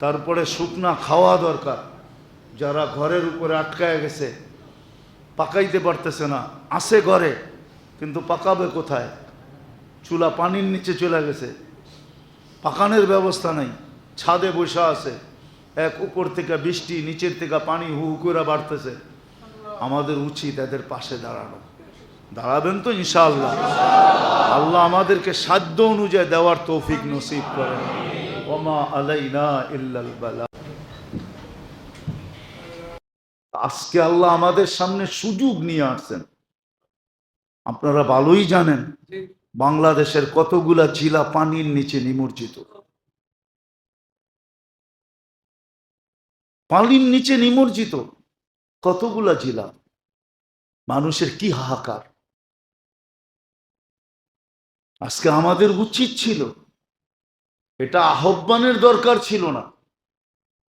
তারপরে শুকনা খাওয়া দরকার। যারা ঘরের উপরে আটকায় গেছে, পাকাইতে পারতেছে না, আসে ঘরে কিন্তু পাকাবে কোথায়? চুলা পানির নিচে চলে গেছে, পাকানোর ব্যবস্থা নাই, ছাদে বসা আছে, এক উপর থেকে বৃষ্টি, নিচের থেকে পানি হু হু করে বাড়তেছে। আমাদের উচিত এদের পাশে দাঁড়ানো। দাঁড়াবেন তো ইনশাআল্লাহ? আল্লাহ আমাদেরকে সাধ্য অনুযায়ী দেওয়ার তৌফিক নসিব করেন। ওমা আলাইনা ইল্লাল বালা। আজকে আল্লাহ আমাদের সামনে সুযোগ নিয়ে আসছেন। আপনারা ভালোই জানেন বাংলাদেশের কতগুলা জেলা পানির নিচে নিমজ্জিত। পানির নিচে নিমজ্জিত কতগুলা জেলা, মানুষের কি হাহাকার। আজকে আমাদের উচিত ছিল, এটা আহ্বানের দরকার ছিল না,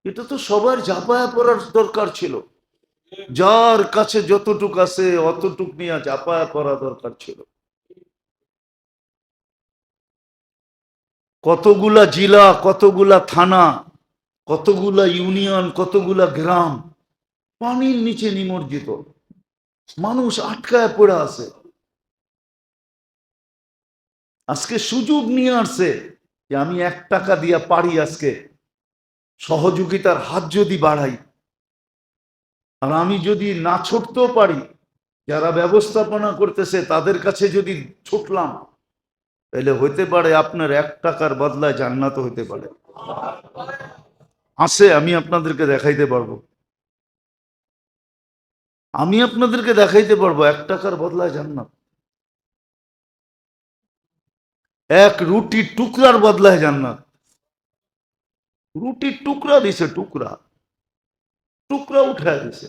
এটা তো সবার ঝাঁপায়া পড়ার দরকার ছিল। যার কাছে যতটুক আছে অতটুক নিয়ে ঝাঁপায়া পড়া দরকার ছিল। কতগুলা জেলা, কতগুলা থানা, কতগুলা ইউনিয়ন, কতগুলা গ্রাম পানির নিচে নিমজ্জিত, মানুষ আটকায় পড়ে আছে। আজকে সুযোগ নিয়ে আসছে যে আমি 1 টাকা দিয়া পারি, আজকে সহযোগিতার হাত যদি বাড়াই, আর আমি যদি না ছুটতেও পারি, যারা ব্যবস্থাপনা করতেছে তাদের কাছে যদি ছুটলাম, তাহলে হইতে পারে আপনার 1 টাকার বদলায় জান্নাত হইতে পারে। আছে, আমি আপনাদেরকে দেখাইতে পারবো, আমি আপনাদেরকে দেখাইতে পারবো 1 টাকার বদলায় জান্নাত। 1 রুটির টুকরার বদলায় জান্নাত। রুটির টুকরা দিছে, টুকরা টুকরা উঠায় দিছে।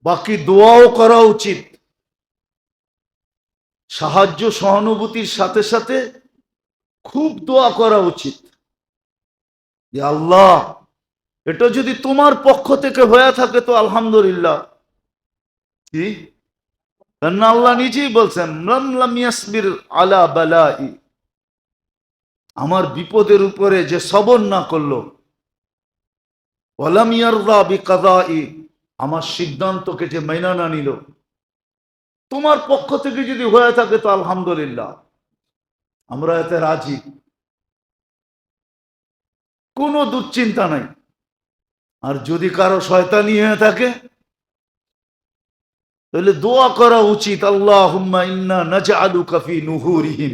বাকি দোয়াও করা উচিত, সাহায্য সহানুভূতির সাথে সাথে খুব দোয়া করা উচিত যে আল্লাহ, এটা যদি তোমার পক্ষ থেকে হয়ে থাকে তো আলহামদুলিল্লাহ। কি আল্লাহ নিজেই বলছেন, লাম ইয়াসবির আলা বালাই, আমার বিপদের উপরে যে সবর না করলো, ওয়ালাম ইয়ারদা বিকাদাই, আমার সিদ্ধান্তকে যে মাইনা না নিল, তোমার পক্ষ থেকে যদি হয়ে থাকে তো আলহামদুলিল্লাহ, আমরা এতে রাজি, কোনো দুশ্চিন্তা নাই। আর যদি কারো শয়তানি হয়ে থাকে তাহলে দোয়া করা উচিত, আল্লাহুম্মা ইন্না নাজআলুকা ফি নুহুরিহিম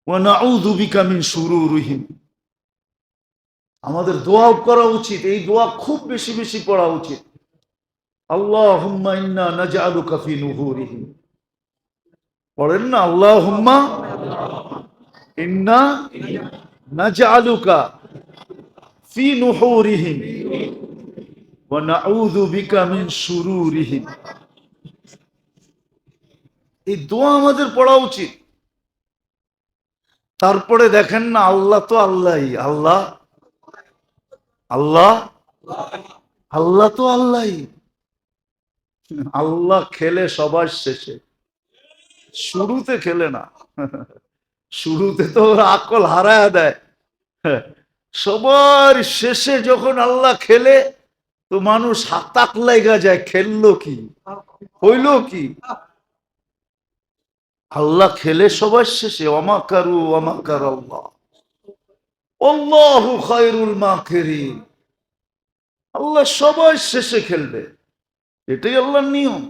ওয়া নাউযু বিকা মিন শুরুরিহিম। আমাদের দোয়া করা উচিত, এই দোয়া খুব বেশি বেশি পড়া উচিত। আল্লাহুম্মা ইন্না নাজআলুকা ফি নুহুরিহিম, পড়েন না, আল্লাহুম্মা ইন্না নাজআলুকা ফি নুহুরিহিম ওয়া নাউযু বিকা মিন শুরুরিহিম। এই দোয়া আমাদের পড়া উচিত। তারপরে দেখেন না, আল্লাহ তো আল্লাহই, আল্লাহ আল্লাহ আল্লাহ তো আল্লাহই। আল্লাহ খেলে সবার শেষে, শুরুতে খেলে না। শুরুতে তো ওরা আকল হারায় দেয়। সবার শেষে যখন আল্লাহ খেলে তো মানুষ হাতাক লাগা যায়, খেললো কি, হইল কি। আল্লাহ খেলে সবার শেষে, ওয়ামাকারু ওয়ামাকার আল্লাহ আল্লাহু খায়রুল মাকিরিন। আল্লাহ সবার শেষে খেলবে, এটাই আল্লাহর নিয়ম।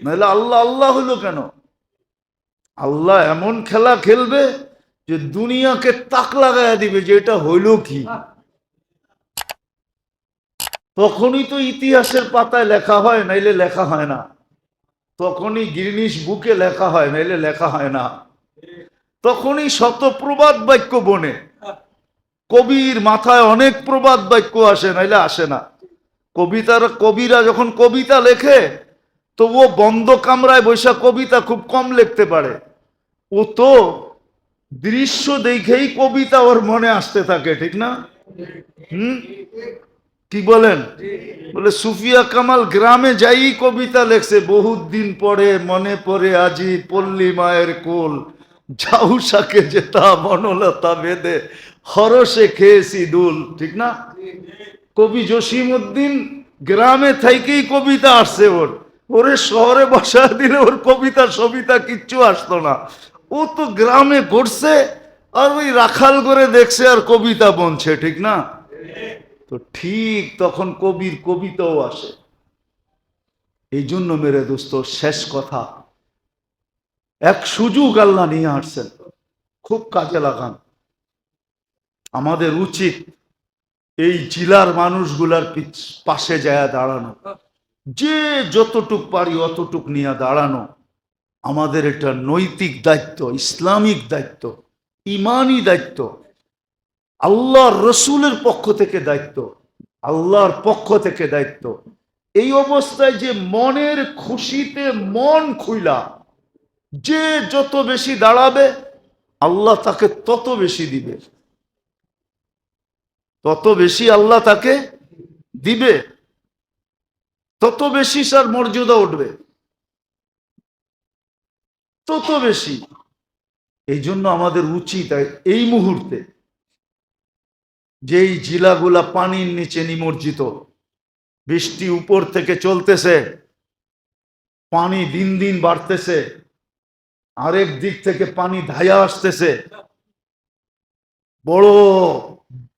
নাহলে আল্লাহ আল্লাহ হলো কেন? আল্লাহ এমন খেলা খেলবে যে দুনিয়াকে তাক লাগায় দিবে যে এটা হইল কি। তখনই তো ইতিহাসের পাতায় লেখা হয়, নাইলে লেখা হয় না। তখনই গিনিস বুকে লেখা হয়, নাইলে লেখা হয় না। তখনই শত প্রবাদ বাক্য বনে, কবির মাথায় অনেক প্রবাদ বাক্য আসে, নাইলে আসে না। কবিরা যখন কবিতা লেখে তো ও বন্ধ কামরায় বৈশা কবিতা খুব কম লিখতে পারে। ও তো দৃশ্য দেখেই কবিতা ওর মনে আসতে থাকে, ঠিক না? কি বলেন? বলে সুফিয়া কামাল গ্রামে যাই কবিতা লেখছে, বহুত দিন পরে মনে পড়ে আজি পল্লী মায়ের কোল, ঝাউসাকে যেতা বনলতা বেদে হরসে খেয়েছি দুল, ঠিক না? কবি জসিম উদ্দিন গ্রামে থেকেই কবিতা আসছে ওর, ওরে শহরে বসা দিলে ওর কবিতা সবিতা কিচ্ছু আসতো না। ও তো গ্রামে ঘুরছে আর ওই রাখাল করে দেখছে আর কবিতা বনছে, ঠিক না? তো ঠিক তখন কবির কবিতাও আসে। এই জন্য মেরে দোস্ত, শেষ কথা, এক সুযোগ আল্লাহ নিয়ে আসছেন, খুব কাজে লাগান। আমাদের উচিত এই জেলার মানুষগুলার পাশে যায় দাঁড়ানো, যে যতটুক পারি অতটুক নিয়ে দাঁড়ানো। আমাদের এটা নৈতিক দায়িত্ব, ইসলামিক দায়িত্ব, ইমানি দায়িত্ব, আল্লাহর রসুলের পক্ষ থেকে দায়িত্ব, আল্লাহর পক্ষ থেকে দায়িত্ব। এই অবস্থায় যে মনের খুশিতে মন খুইলা যে যত বেশি দাঁড়াবে, আল্লাহ তাকে তত বেশি দিবে, তত বেশি আল্লাহ তাকে দিবে, তত বেশি তার মর্যাদা উঠবে, তত বেশি। এই জন্য আমাদের উচিত এই মুহূর্তে যেই জেলাগুলা পানির নিচে নিমজ্জিত, বৃষ্টি উপর থেকে চলতেছে, পানি দিন দিন বাড়তেছে, আরেক দিক থেকে পানি ধায়া আসতেছে, বড়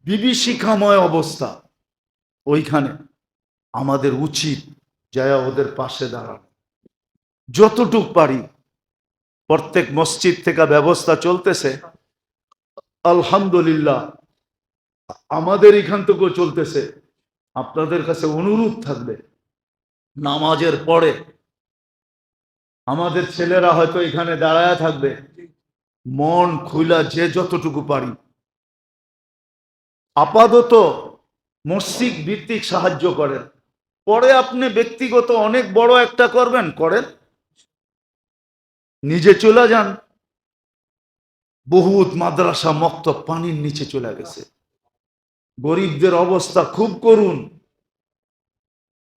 বিভীষিকাময় অবস্থা, ওইখানে আমাদের উচিত যায় ওদের পাশে দাঁড়ানো, যতটুক পারি। প্রত্যেক মসজিদ থেকে ব্যবস্থা চলতেছে, আলহামদুলিল্লাহ, আমাদের এখান থেকেও চলতেছে। আপনাদের কাছে অনুরোধ থাকবে, নামাজের পরে আমাদের ছেলেরা হয়তো এখানে দাঁড়ায় থাকবে, মন খুলা যে যতটুকু পারি, আপাতত মসজিদ ভিত্তিক সাহায্য করেন। পরে আপনি ব্যক্তিগত অনেক বড় একটা করবেন, করেন, নিজে চলে যান। বহুত মাদ্রাসা মক্তব পানির নিচে চলে গেছে, গরিবদের অবস্থা খুব করুন,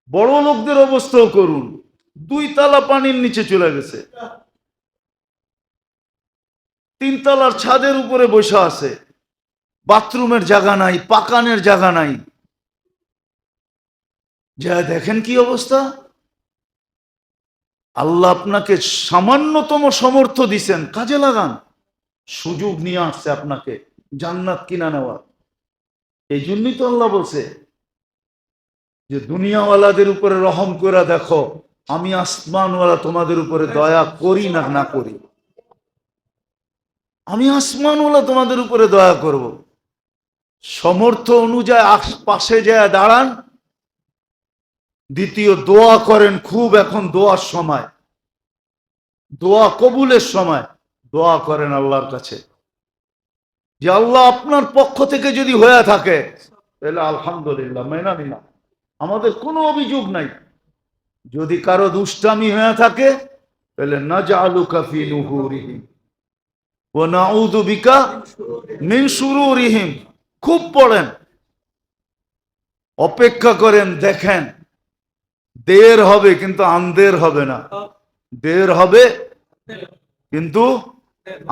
বড় লোকদের অবস্থাও করুন, 2 তলা পানির নিচে চলে গেছে, 3 তলার ছাদের উপরে বসে আছে, বাথরুমের জায়গা নাই, পাকানের জায়গা নাই। যা দেখেন কি অবস্থা। আল্লাহ আপনাকে সামান্যতম সমর্থ দিছেন, কাজে লাগান। সুযোগ নিয়ে আসছে আপনাকে জান্নাত কিনা নেওয়া। এই জন্যই তো আল্লাহ বলছে যে দুনিয়াওয়ালাদের উপরে রহম করে দেখো, আমি আসমানওয়ালা তোমাদের উপরে দয়া করি না না করি। আমি আসমানওয়ালা তোমাদের উপরে দয়া করব। সমর্থ অনুযায়ী পাশে যায় দাঁড়ান। দ্বিতীয়, দোয়া করেন খুব, এখন দোয়ার সময়, দোয়া কবুলের সময়। দোয়া করেন আল্লাহর কাছে যে আল্লাহ আপনার পক্ষ থেকে যদি হয়ে থাকে তাহলে আলহামদুলিল্লাহ, মেনা নিলাম, আমাদের কোনো অভিযোগ নাই। যদি কারো দুষ্টামি হয়ে থাকে তাহলে নাজআলুকা ফি নুহুরিহিম ওয়া নাউযু বিকা মিন শুরুরিহিম। খুব পড়েন, অপেক্ষা করেন, দেখেন দের হবে কিন্তু আন্দের হবে না, দের হবে কিন্তু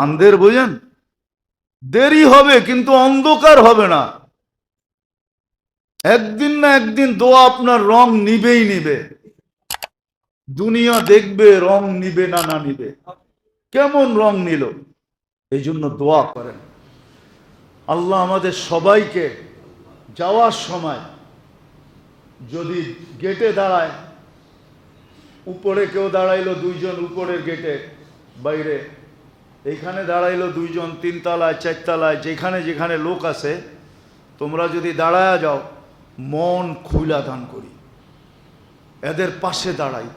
আন্দের, বুঝেন, দেরি হবে কিন্তু অন্ধকার হবে না। একদিন না একদিন দোয়া আপনার রং নিবেই নিবে, দুনিয়া দেখবে রং নিবে না না নিবে, কেমন রং নিল। এই জন্য দোয়া করেন। আল্লাহ আমাদের সবাইকে যাওয়ার সময় যদি গেটে দাঁড়ায়, উপরে কেউ দাঁড়াইলো 2 জন উপরের গেটে বাইরে, এইখানে দাঁড়াইলো 2 জন 3 তলায় 4 তলায়, যেখানে যেখানে লোক আছে, তোমরা যদি দাঁড়ায় যাও, মন খুলা দান করি, এদের পাশে দাঁড়াই।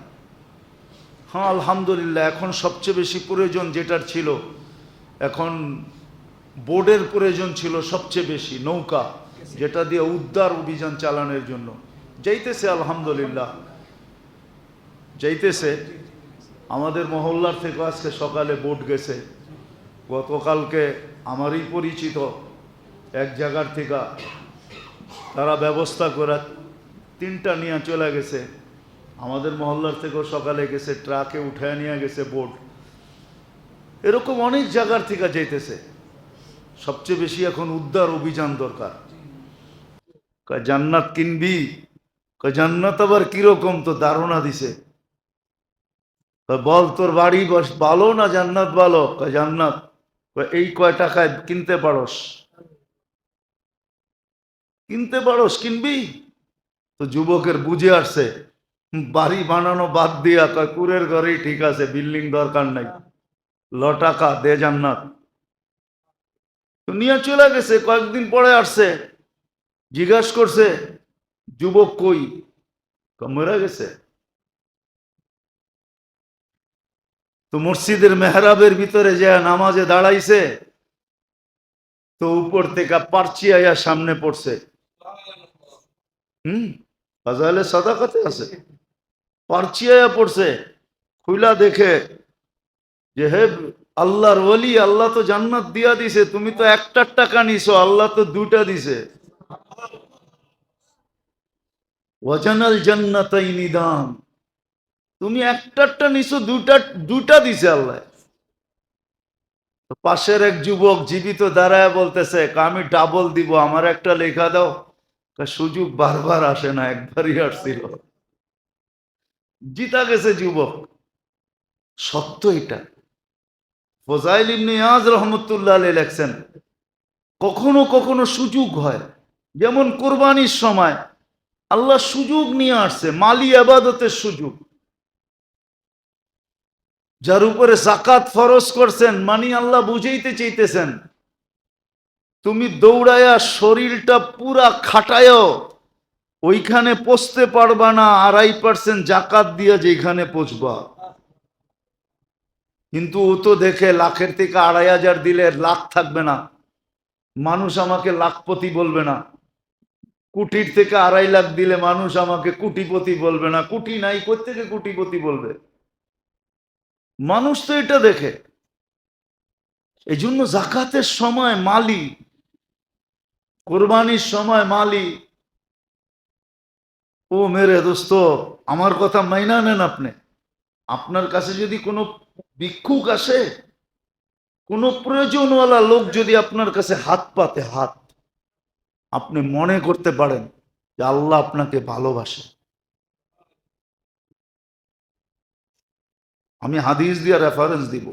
হ্যাঁ আলহামদুলিল্লাহ, এখন সবচেয়ে বেশি প্রয়োজন যেটার ছিল, এখন বোর্ডের প্রয়োজন ছিল সবচেয়ে বেশি, নৌকা, যেটা দিয়ে উদ্ধার অভিযান চালানোর জন্য যাইতেছে। আলহামদুলিল্লাহ যাইতেছে। আমাদের মহল্লার থেকে আজকে সকালে বোট গেছে। গতকালকে আমারই পরিচিত এক জায়গার থেকে তারা ব্যবস্থা করে 3টা নিয়ে চলে গেছে। আমাদের মহল্লার থেকেও সকালে গেছে, ট্রাকে উঠায় নিয়ে গেছে বোট। এরকম অনেক জায়গার থেকে যাইতেছে। সবচেয়ে বেশি এখন উদ্ধার অভিযান দরকার। কয় জান্নাত কিনবি? কয় জান্নাত আবার কিরকম? তো ধারণা দিছে। কয় বল তোর বাড়ি ভালো না জান্নাত ভালো? কয় জান্নাত। কয় এই কয় টাকায় কিনতে পারস? কিনতে পারস, কিনবি? তো যুবকের বুঝে আসছে, বাড়ি বানানো বাদ দিয়া কয় কুরের ঘরেই ঠিক আছে, বিল্ডিং দরকার নাই, ল টাকা দে জান্নাত। তো নিয়ে চলে গেছে। কয়েকদিন পরে আসছে, জিজ্ঞাসা করছে যুবক কই? মরে গেছে। তো মসজিদের মেহরাবের ভিতরে যে নামাজে দাঁড়াইছে, তো উপর থেকে পারচি আয়া সামনে পড়ছে। ফাজাইলে সাদাকাতে আছে, পারচি আয়া পড়ছে। খুইলা দেখে যে হে আল্লাহর ওলি, আল্লাহ তো জান্নাত দিয়া দিছে, তুমি তো একটার টাকা নিছো, আল্লাহ তো দুটা দিছে। ওয়াজানাল জান্নাতাইনি দান, তুমি একটারটা নিছো, দুটা দিছে আল্লাহ। পাশের এক যুবক জীবিত দাঁড়ায় বলতেছে, আমি ডাবল দিব, আমার একটা লেখা দাও। সুযোগ বারবার আসে না, একবারই আসছিল, জিতা গেছে যুবক। সত্য এটা। ফজাইল ইবনে ইয়াজ রহমতুল্লাহ আলাইহি লেখছেন, কখনো কখনো সুযোগ হয়, যেমন কোরবানির সময় আল্লাহ সুযোগ নিয়ে আসছে, মালি আবাদতের সুযোগ। যার উপরে যাকাত ফরজ করছেন, মানি আল্লাহ বুঝাইতে চাইতেছেন, তুমি দৌড়ায়া শরীরটা পুরা খাটায়ও ওইখানে পৌঁছতে পারবা না 2.5% জাকাত দিয়া যেখানে পৌঁছবা। কিন্তু ও তো দেখে লাখের থেকে 2,500 দিলে লাখ থাকবে না, মানুষ আমাকে লাখপতি বলবে না। কোটির থেকে 2.5 লাখ দিলে মানুষ আমাকে কোটিপতি বলবে না। কোটি নাই, কোত্থেকে কোটিপতি বলবে? মানুষ তো এটা দেখে। এই জন্য জাকাতের সময় মালি, কোরবানির সময় মালি। ও মেরে দোস্ত, আমার কথা মাইনা নেন আপনি। আপনার কাছে যদি কোনো ভিক্ষুক আসে, কোনো প্রয়োজনওয়ালা লোক যদি আপনার কাছে হাত পাতে, হাত, আপনি মনে করতে পারেন যে আল্লাহ আপনাকে ভালোবাসে। আমি হাদিস দিয়ে রেফারেন্স দিব,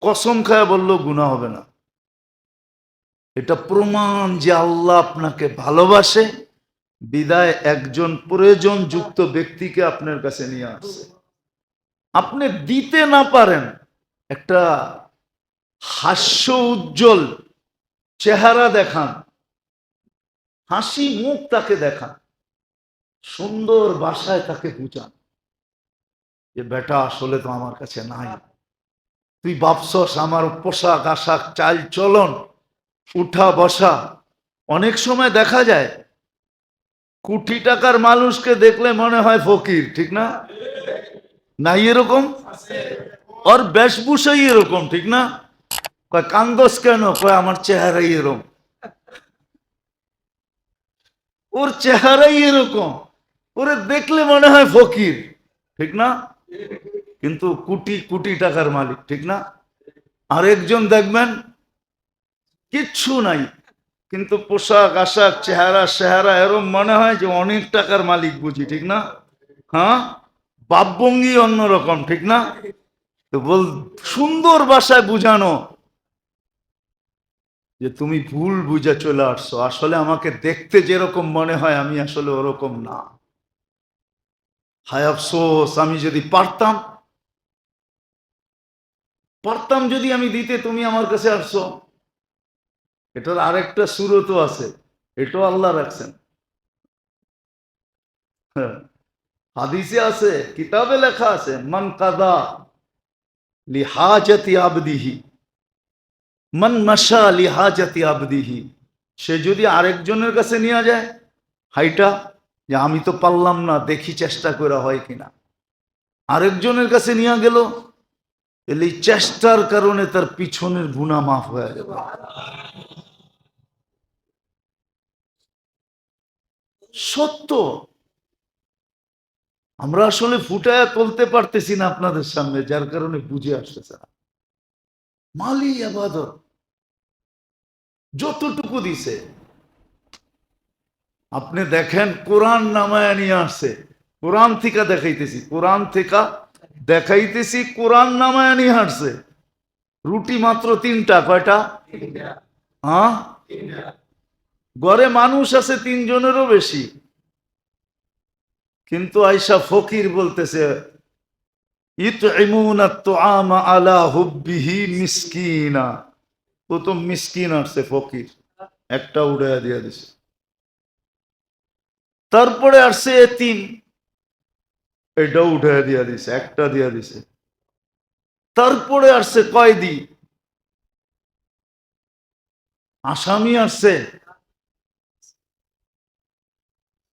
কসম খায় বললেও গুনাহ হবে না। এটা প্রমাণ যে আল্লাহ আপনাকে ভালোবাসে, বিদায় একজন প্রয়োজন যুক্ত ব্যক্তিকে আপনার কাছে নিয়ে আসছে। আপনি দিতে না পারেন, একটা হাস্য উজ্জ্বল চেহারা দেখান, হাসি মুখ তাকে দেখান, সুন্দর ভাষায় তাকে বুঝান যে বেটা আসলে তো আমার কাছে নাই, তুই ভাবছস আমার পোশাক আশাক চাল চলন উঠা বসা। অনেক সময় দেখা যায় কোটি টাকার মানুষকে দেখলে মনে হয় ফকির, ঠিক না? নাই এরকম? ওর বেশভূষাই এরকম, ঠিক না? কয় কান্দস কেন? কয় আমার চেহারাই এরকম, ওর চেহারাই এরকম, ওরে দেখলে মনে হয় ফকির, ঠিক না? কিন্তু কোটি কোটি টাকার মালিক, ঠিক না? আরেকজন দেখবেন কিচ্ছু নাই, কিন্তু পোশাক আশাক চেহারা চেহারা এরম মনে হয় যে অনেক টাকার মালিক বুঝি, ঠিক না? হ্যাঁ, ভাবভঙ্গি অন্যরকম, ঠিক না? তো বল, সুন্দর ভাষায় বুঝানো যে তুমি ভুল বুঝে চলে আসছো, আসলে আমাকে দেখতে যেরকম মনে হয় আমি আসলে ওরকম না। হায় আফসোস, আমি যদি পারতাম, যদি আমি দিতে, তুমি আমার কাছে আসছো। এটার আরেকটা সুরতও আছে, এটাও আল্লাহ রাখছেন। হ্যাঁ, হাদিসে আছে, কিতাবে লেখা আছে, মান কাদা লিহাজাতি আবদিহি, মান মাশা লিহাজাতি আবদিহি। সে যদি আরেকজনের কাছে নিয়ে যায় হাইটা, যে আমি তো পারলাম না, দেখি চেষ্টা করে হয় কিনা, আরেকজনের কাছে নিয়ে গেল, এলে চেষ্টার কারণে তার পিছনের গুনাহ মাফ হয়ে যাবে। সত্য। আমরা আসলে ফুটায় তুলতে পারতেছি না আপনাদের সামনে, যার কারণে বুঝে আসতেছে না। মালি আবাদত, যতটুকু দিছে। আপনি দেখেন কোরআন নামায় নিয়ে আসছে, কোরআন থেকে দেখাইতেছি, কোরআন থেকে দেখাইতেছি, কোরআন নামায় নিয়ে আসছে। রুটি মাত্র 3টা, কয়টা? হ্যাঁ, ঘরে মানুষ আছে 3 জনেরও বেশি, কিন্তু আইসা ফকির বলতেছে ইতইমুনা তুআমা আলা হুব্বিহি মিসকিনা। প্রথম মিসকিন আসছে, ফকির একটা উড়াইয়া দিয়া দিছে। তারপরে আসছে এতিম, এটাও উঠাইয়া দিয়া দিছে, একটা দিয়া দিছে। তারপরে আসছে কয়েদি, আসামি আসছে,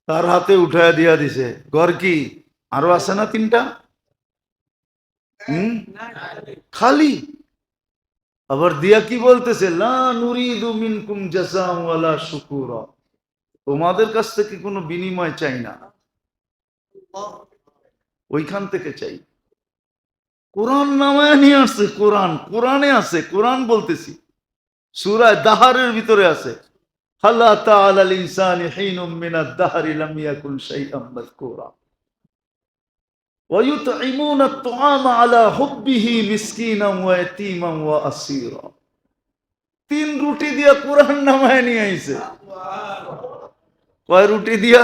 তার হাতে উঠাইয়া দিয়া দিছে। ঘর কি আরো আছে না 3টা? খালি। আবার দিয়া কি বলতেছে, লা নুরিদু মিনকুম জাযাআন ওয়ালা শুকুরা, তোমাদের কাছ থেকে কোনো বিনিময় চাই না, ওইখান থেকে চাই। কোরআন নামায় নিয়ে আসছে, কোরআন, কোরআনে আছে, কোরআন বলতেছি, সূরা দাহরের ভিতরে আছে, হাল আতা আলাল ইনসানি হিনুম মিনাদ দাহরি লাম ইয়াকুন শাইআম মাযকুরা ওয়া ইউতঈমুনা আত-তুআমা আলা হুব্বিহি মিসকিনান ওয়া ইয়াতীমান ওয়া আসীরা। 3 রুটি দিয়া কোরআন নামায় নিয়ে আইছে। কয় রুটি দিয়া?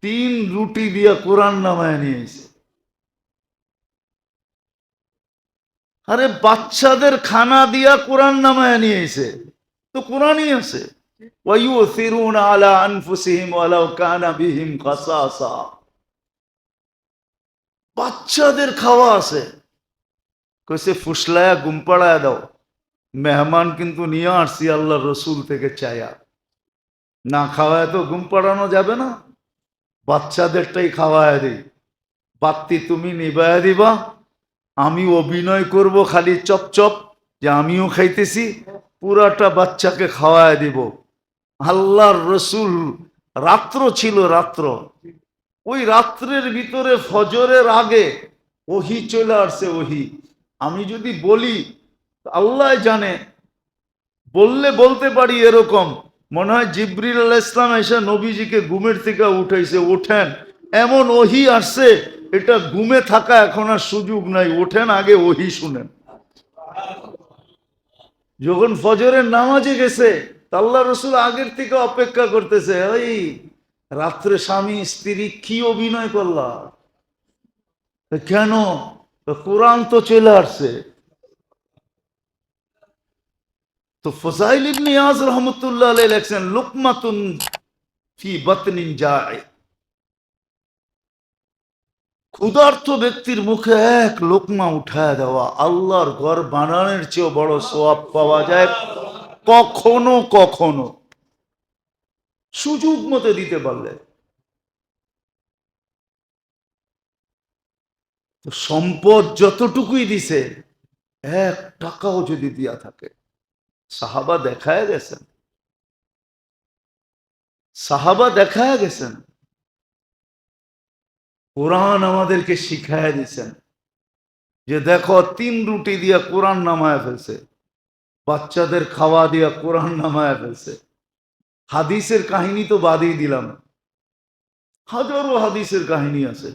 3 রুটি দিয়া কোরআন নামায় নিয়ে আইছে। আরে বাচ্চাদের খানা দিয়া কোরআন নামায় নিয়ে আইছে, তো কোরআনই আছে। ওয়া ইউসিরুনা আলা আনফুসিহিম ওয়ালাউ কানা বিহিম খাসাসা, বাচ্চাদের খাওয়া আছে। কইছে ফুসলায়া ঘুম পাড়ায় দাও, মেহমান কিন্তু নিয়ে আসছি আল্লাহ রসুল থেকে চায়া, না খাওয়ায় তো ঘুম পাড়ানো যাবে না, বাচ্চাদেরটাই খাওয়ায় দিই। বাত্তি তুমি নিবায়া দিবা, আমি অভিনয় করব খালি চপ চপ যে আমিও খাইতেছি, পুরাটা বাচ্চাকে খাওয়ায় দিব। আল্লাহর রসুল, রাত্র ছিল, রাত্র, ওই রাত্রের ভিতরে ফজরের আগে ওহি চলে আসছে, ওহি। আমি যদি বলি আল্লাহ জানে, বললে বলতে পারি এরকম, মনে হয় জিবরিল আলাইহিস সালাম এসে নবীজিকে ঘুমের থেকে উঠাইছে, ওঠেন, এমন ওহি আসছে, এটা ঘুমে থাকা এখন আর সুযোগ নাই, ওঠেন আগে ওহি শুনেন। যখন ফজরের নামাজে গেছে, আল্লাহ রসুল আগের থেকে অপেক্ষা করতেছে, ওই রাত্রে স্বামী স্ত্রী কি অভিনয় করলা, কেন? কোরআন তো চলে আসছে। তো ফজাইল ইবনে ইয়াজ রাহমাতুল্লাহ আলাইহি লেখছেন, লুকমাতুন ফি বাতনিন জায়, ক্ষুধার্ত ব্যক্তির মুখে এক লোকমা উঠায় দেওয়া আল্লাহর ঘর বানানোর চেয়ে বড় সওয়াব পাওয়া যায় কখনো কখনো, সুযোগ মতো দিতে পারলে। তো সম্পদ যতটুকুই দিছে, 1 টাকাও যদি দিয়া থাকে, সাহাবা দেখায় গেছেন, সাহাবা দেখায় গেছেন, কোরআন আমাদেরকে শিখায় দিছেন যে দেখো 3 রুটি দিয়া কোরআন নামায় ফেলছে, বাচ্চাদের খাওয়া দিয়া কোরআন নামায় ফেলছে। হাদিসের কাহিনী তো বাদই দিলাম, হাজারো হাদিসের কাহিনী আছে।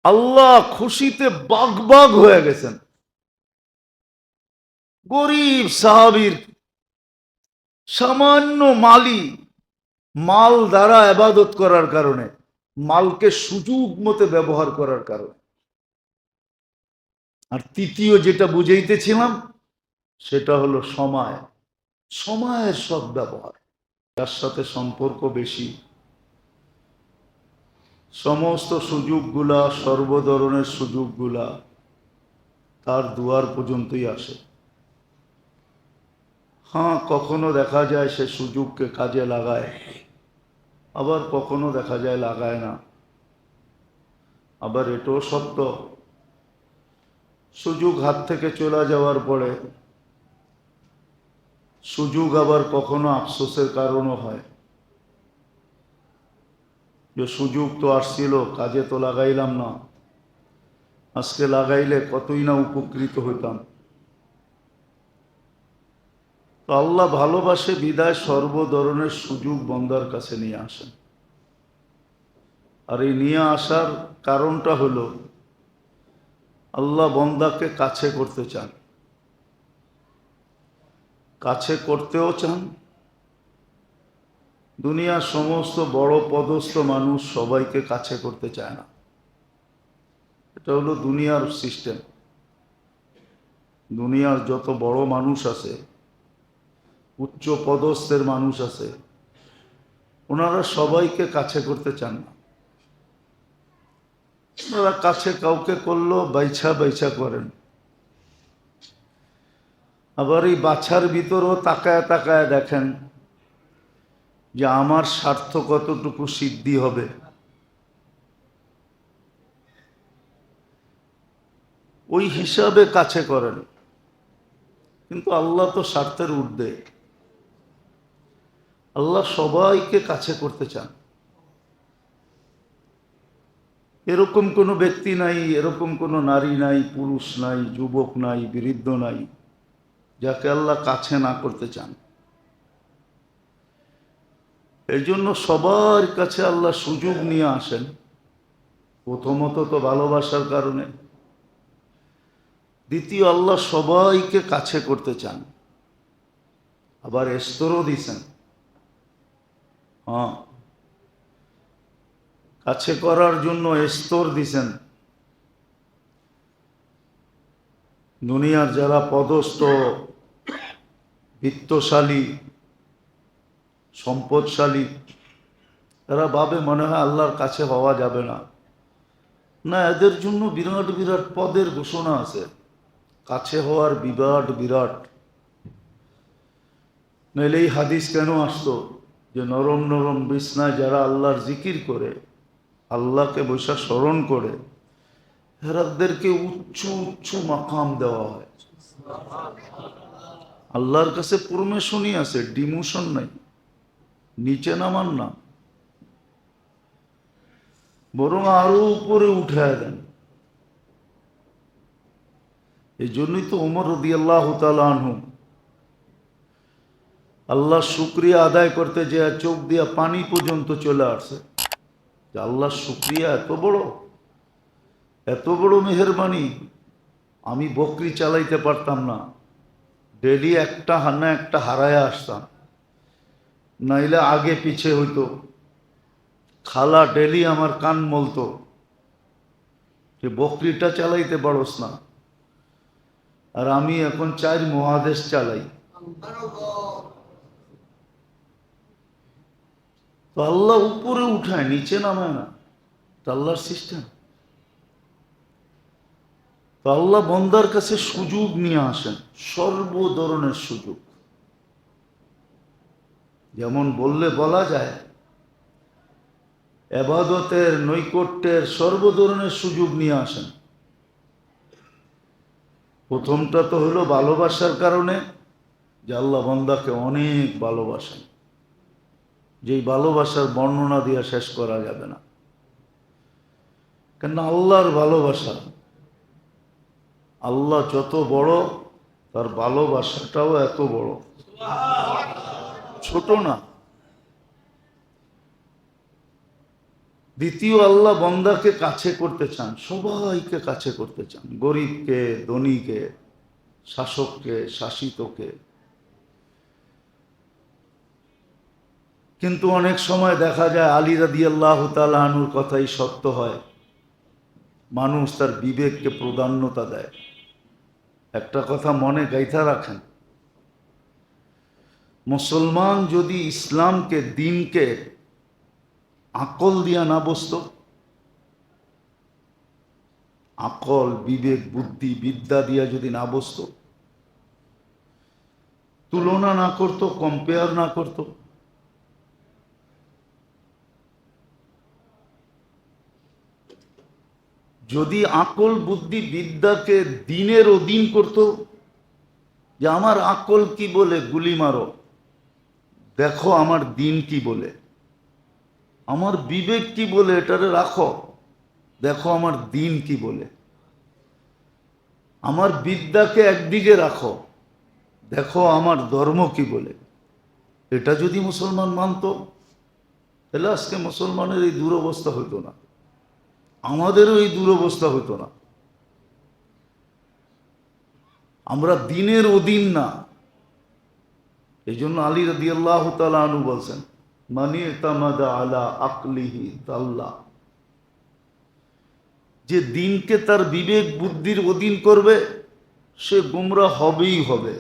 আল্লাহ খুশিতে বাগ বাগ হয়ে গেছেন। গরিব সাহাবীর সামান্য মালি, মাল দ্বারা ইবাদত করার কারণে, মালকে সুযোগ মতো ব্যবহার করার কারণে। আর তৃতীয় যেটা বুঝাইতেছিলাম, সেটা হলো সময়, সময়ের সদ্ব্যবহার। যার সাথে সম্পর্ক বেশি, সমস্ত সুযোগগুলা, সর্ব ধরনের সুযোগগুলা তার দুয়ার পর্যন্তই আসে। হ্যাঁ, কখনো দেখা যায় সে সুযোগকে কাজে লাগায়, আবার কখনো দেখা যায় লাগায় না। আবার এটাও সত্য, সুযোগ হাত থেকে চলে যাওয়ার পরে সুযোগ আবার কখনো আফসোসের কারণও হয়, যে সুযোগ তো আসছিল, কাজে তো লাগাইলাম না, আজকে লাগাইলে কতই না উপকৃত হইতাম। তো আল্লাহ ভালোবাসে বিদায় সর্ব ধরনের সুযোগ বন্দার কাছে নিয়ে আসেন। আর এই নিয়ে আসার কারণটা হলো আল্লাহ বন্দাকে কাছে করতে চান, কাছে করতেও চান। দুনিয়ার সমস্ত বড় পদস্থ মানুষ সবাইকে কাছে করতে চায় না, এটা হলো দুনিয়ার সিস্টেম। দুনিয়ার যত বড় মানুষ আছে, উচ্চ পদস্থের মানুষ আছে, ওনারা সবাইকে কাছে করতে চান না। ওনারা কাছে কাউকে করলো বাইছা বাইছা করেন। আবার এই বাছার ভিতরেও তাকায় তাকায় দেখেন যে আমার স্বার্থ কতটুকু সিদ্ধি হবে। ওই হিসাবে কাছে করেন, কিন্তু আল্লাহ তো স্বার্থের ঊর্ধ্বে। আল্লাহ সবাইকে কাছে করতে চান। এরকম কোনো ব্যক্তি নাই, এরকম কোনো নারী নাই, পুরুষ নাই, যুবক নাই, বৃদ্ধ নাই, যাকে আল্লাহ কাছে না করতে চান। এই জন্য সবার কাছে আল্লাহ সুযোগ নিয়ে আসেন। প্রথমত তো ভালোবাসার কারণে, দ্বিতীয় আল্লাহ সবাইকে কাছে করতে চান। আবার স্তরও দিছেন। হ্যাঁ, কাছে করার জন্য স্তর দিছেন। দুনিয়ার যারা পদস্থ, বিত্তশালী, সম্পদশালী, এরা ভাবে মনে হয় আল্লাহর কাছে হওয়া যাবে না। না, এদের জন্য বিরাট বিরাট পদের ঘোষণা আছে, কাছে হওয়ার বিরাট বিরাট। নইলে এই হাদিস কেন আসতো যে নরম নরম বিছনায় যারা আল্লাহর জিকির করে, আল্লাহকে বৈশা স্মরণ করে, এরাদেরকে উচ্চ উচ্চ মাকাম দেওয়া হয়। আল্লাহর কাছে প্রমোশনই আছে, ডিমোশন নাই, নিচে নামান না, বরং আরো উপরে উঠায় দেন। এই জন্যই তো ওমর রাদিয়াল্লাহু তাআলা আনহু আল্লাহ শুকরিয়া আদায় করতে যে চোখ দিয়া পানি পর্যন্ত চলে আসছে, যে আল্লাহ শুকরিয়া এত বড় মেহেরবানি। আমি বকরি চালাইতে পারতাম না, ডেলি একটা হান্না একটা হারায় আসতাম, নাইলে আগে পিছে হইতো। খালা ডেলি আমার কান মলতো যে বকরিটা চালাইতে পারস না, আর আমি এখন 4 মহাদেশ চালাই। তো আল্লাহ উপরে উঠায়, নিচে নামায় না, এটা আল্লাহর সিস্টেম। তো আল্লাহ বন্দার কাছে সুযোগ নিয়ে আসেন, সর্ব ধরনের সুযোগ। যেমন বললে বলা যায়, ইবাদতের, নৈকট্যের সর্ব ধরনের সুযোগ নিয়ে আসেন। প্রথমটা তো হলো ভালোবাসার কারণে, যে আল্লাহ বন্দাকে অনেক ভালোবাসেন, যেই ভালোবাসার বর্ণনা দিয়ে শেষ করা যাবে না। কেন আল্লাহর ভালোবাসা, আল্লাহ যত বড় তার ভালোবাসাটাও এত বড়, ছোট না। দ্বিতীয়, আল্লাহ বন্দাকে কাছে করতে চান, সবাইকে কাছে করতে চান, গরিবকে, ধনীকে, শাসককে, শাসিতকে। কিন্তু অনেক সময় দেখা যায় আলী রাদিয়াল্লাহু তাআলা আনহুর কথাই সত্য হয়, মানুষ তার বিবেককে প্রাধান্যতা দেয়। একটা কথা মনে গাইথা রাখেন, মুসলমান যদি ইসলামকে, দিনকে আকল দিয়া না বসতো, আকল, বিবেক, বুদ্ধি, বিদ্যা দিয়া যদি না বসতো, তুলনা না করতো, কম্পেয়ার না করতো, যদি আকল, বুদ্ধি, বিদ্যাকে দিনের অধীন করত, যে আমার আকল কি বলে গুলি মারো, দেখো আমার দিন কি বলে, আমার বিবেক কি বলে এটারে রাখো, দেখো আমার দিন কি বলে, আমার বিদ্যাকে একদিকে রাখো, দেখো আমার ধর্ম কি বলে। এটা যদি মুসলমান মানত, তাহলে আজকে মুসলমানের এই দুরবস্থা হতো না, আমাদেরও এই দুরবস্থা হতো না। আমরা দিনের অধীন না। এই জন্য আলী রাদিয়াল্লাহু তাআলা আনহু বলছেন, মানি তামাদা আলা আকলিহি দাল্লা। যে দিনকে তার বিবেক বুদ্ধির অধীন করবে সে গুমরাহ হবেই হবে।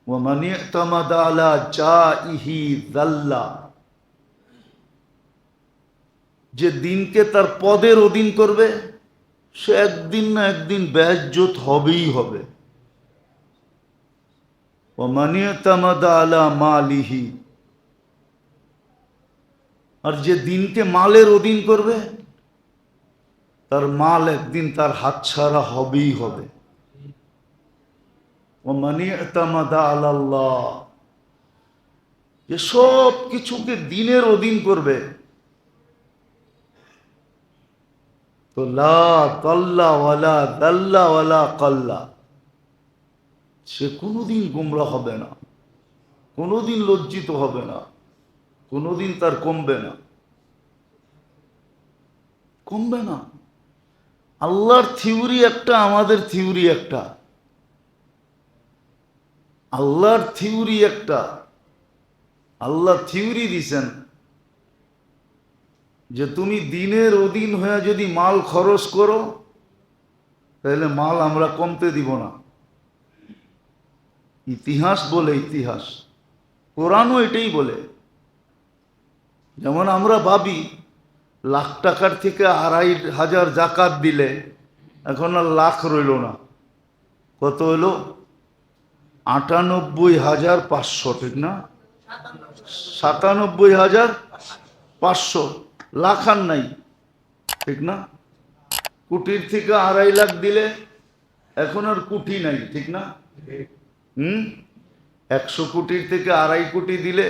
ওয়া মানি তামাদা আলা জাইহি দাল্লা। যে দিনকে তার পদের অধীন করবে সে একদিন না একদিন বেইজ্জত হবেই হবে। ওয়া মানি তামাদা আলা মালিহি। আর যে দিনকে মালের অধীন করবে তার মাল একদিন তার হাতছাড়া হবেই হবে। ও মানি তামাদা আলাল্লাহ। যে সব কিছুকে দিনের অধীন করবে তো লা তাল্লা ওয়ালা দাল্লা ওয়ালা কাল্লা, সে কোনোদিন গুমরাহ হবে না, কোনোদিন লজ্জিত হবে না, কোনোদিন তার কমবে না, কমবে না। আল্লাহর থিওরি একটা, আমাদের থিওরি একটা। আল্লাহর থিওরি একটা। আল্লাহ থিওরি দিছেন যে তুমি দিনের অধীন হয়ে যদি মাল খরচ করো তাহলে মাল আমরা কমতে দিব না। ইতিহাস বলে, ইতিহাস, কোরআনও এটাই বলে। যেমন আমরা ভাবি লাখ টাকার থেকে 2,500 জাকাত দিলে এখন আর লাখ রইল না, কত হলো? 98,500, ঠিক না? 97,500, লাখ আর নাই, ঠিক না? কোটির থেকে 2.5 লাখ দিলে এখন আর কোটি নাই, ঠিক না? 100 কোটির থেকে 2.5 কোটি দিলে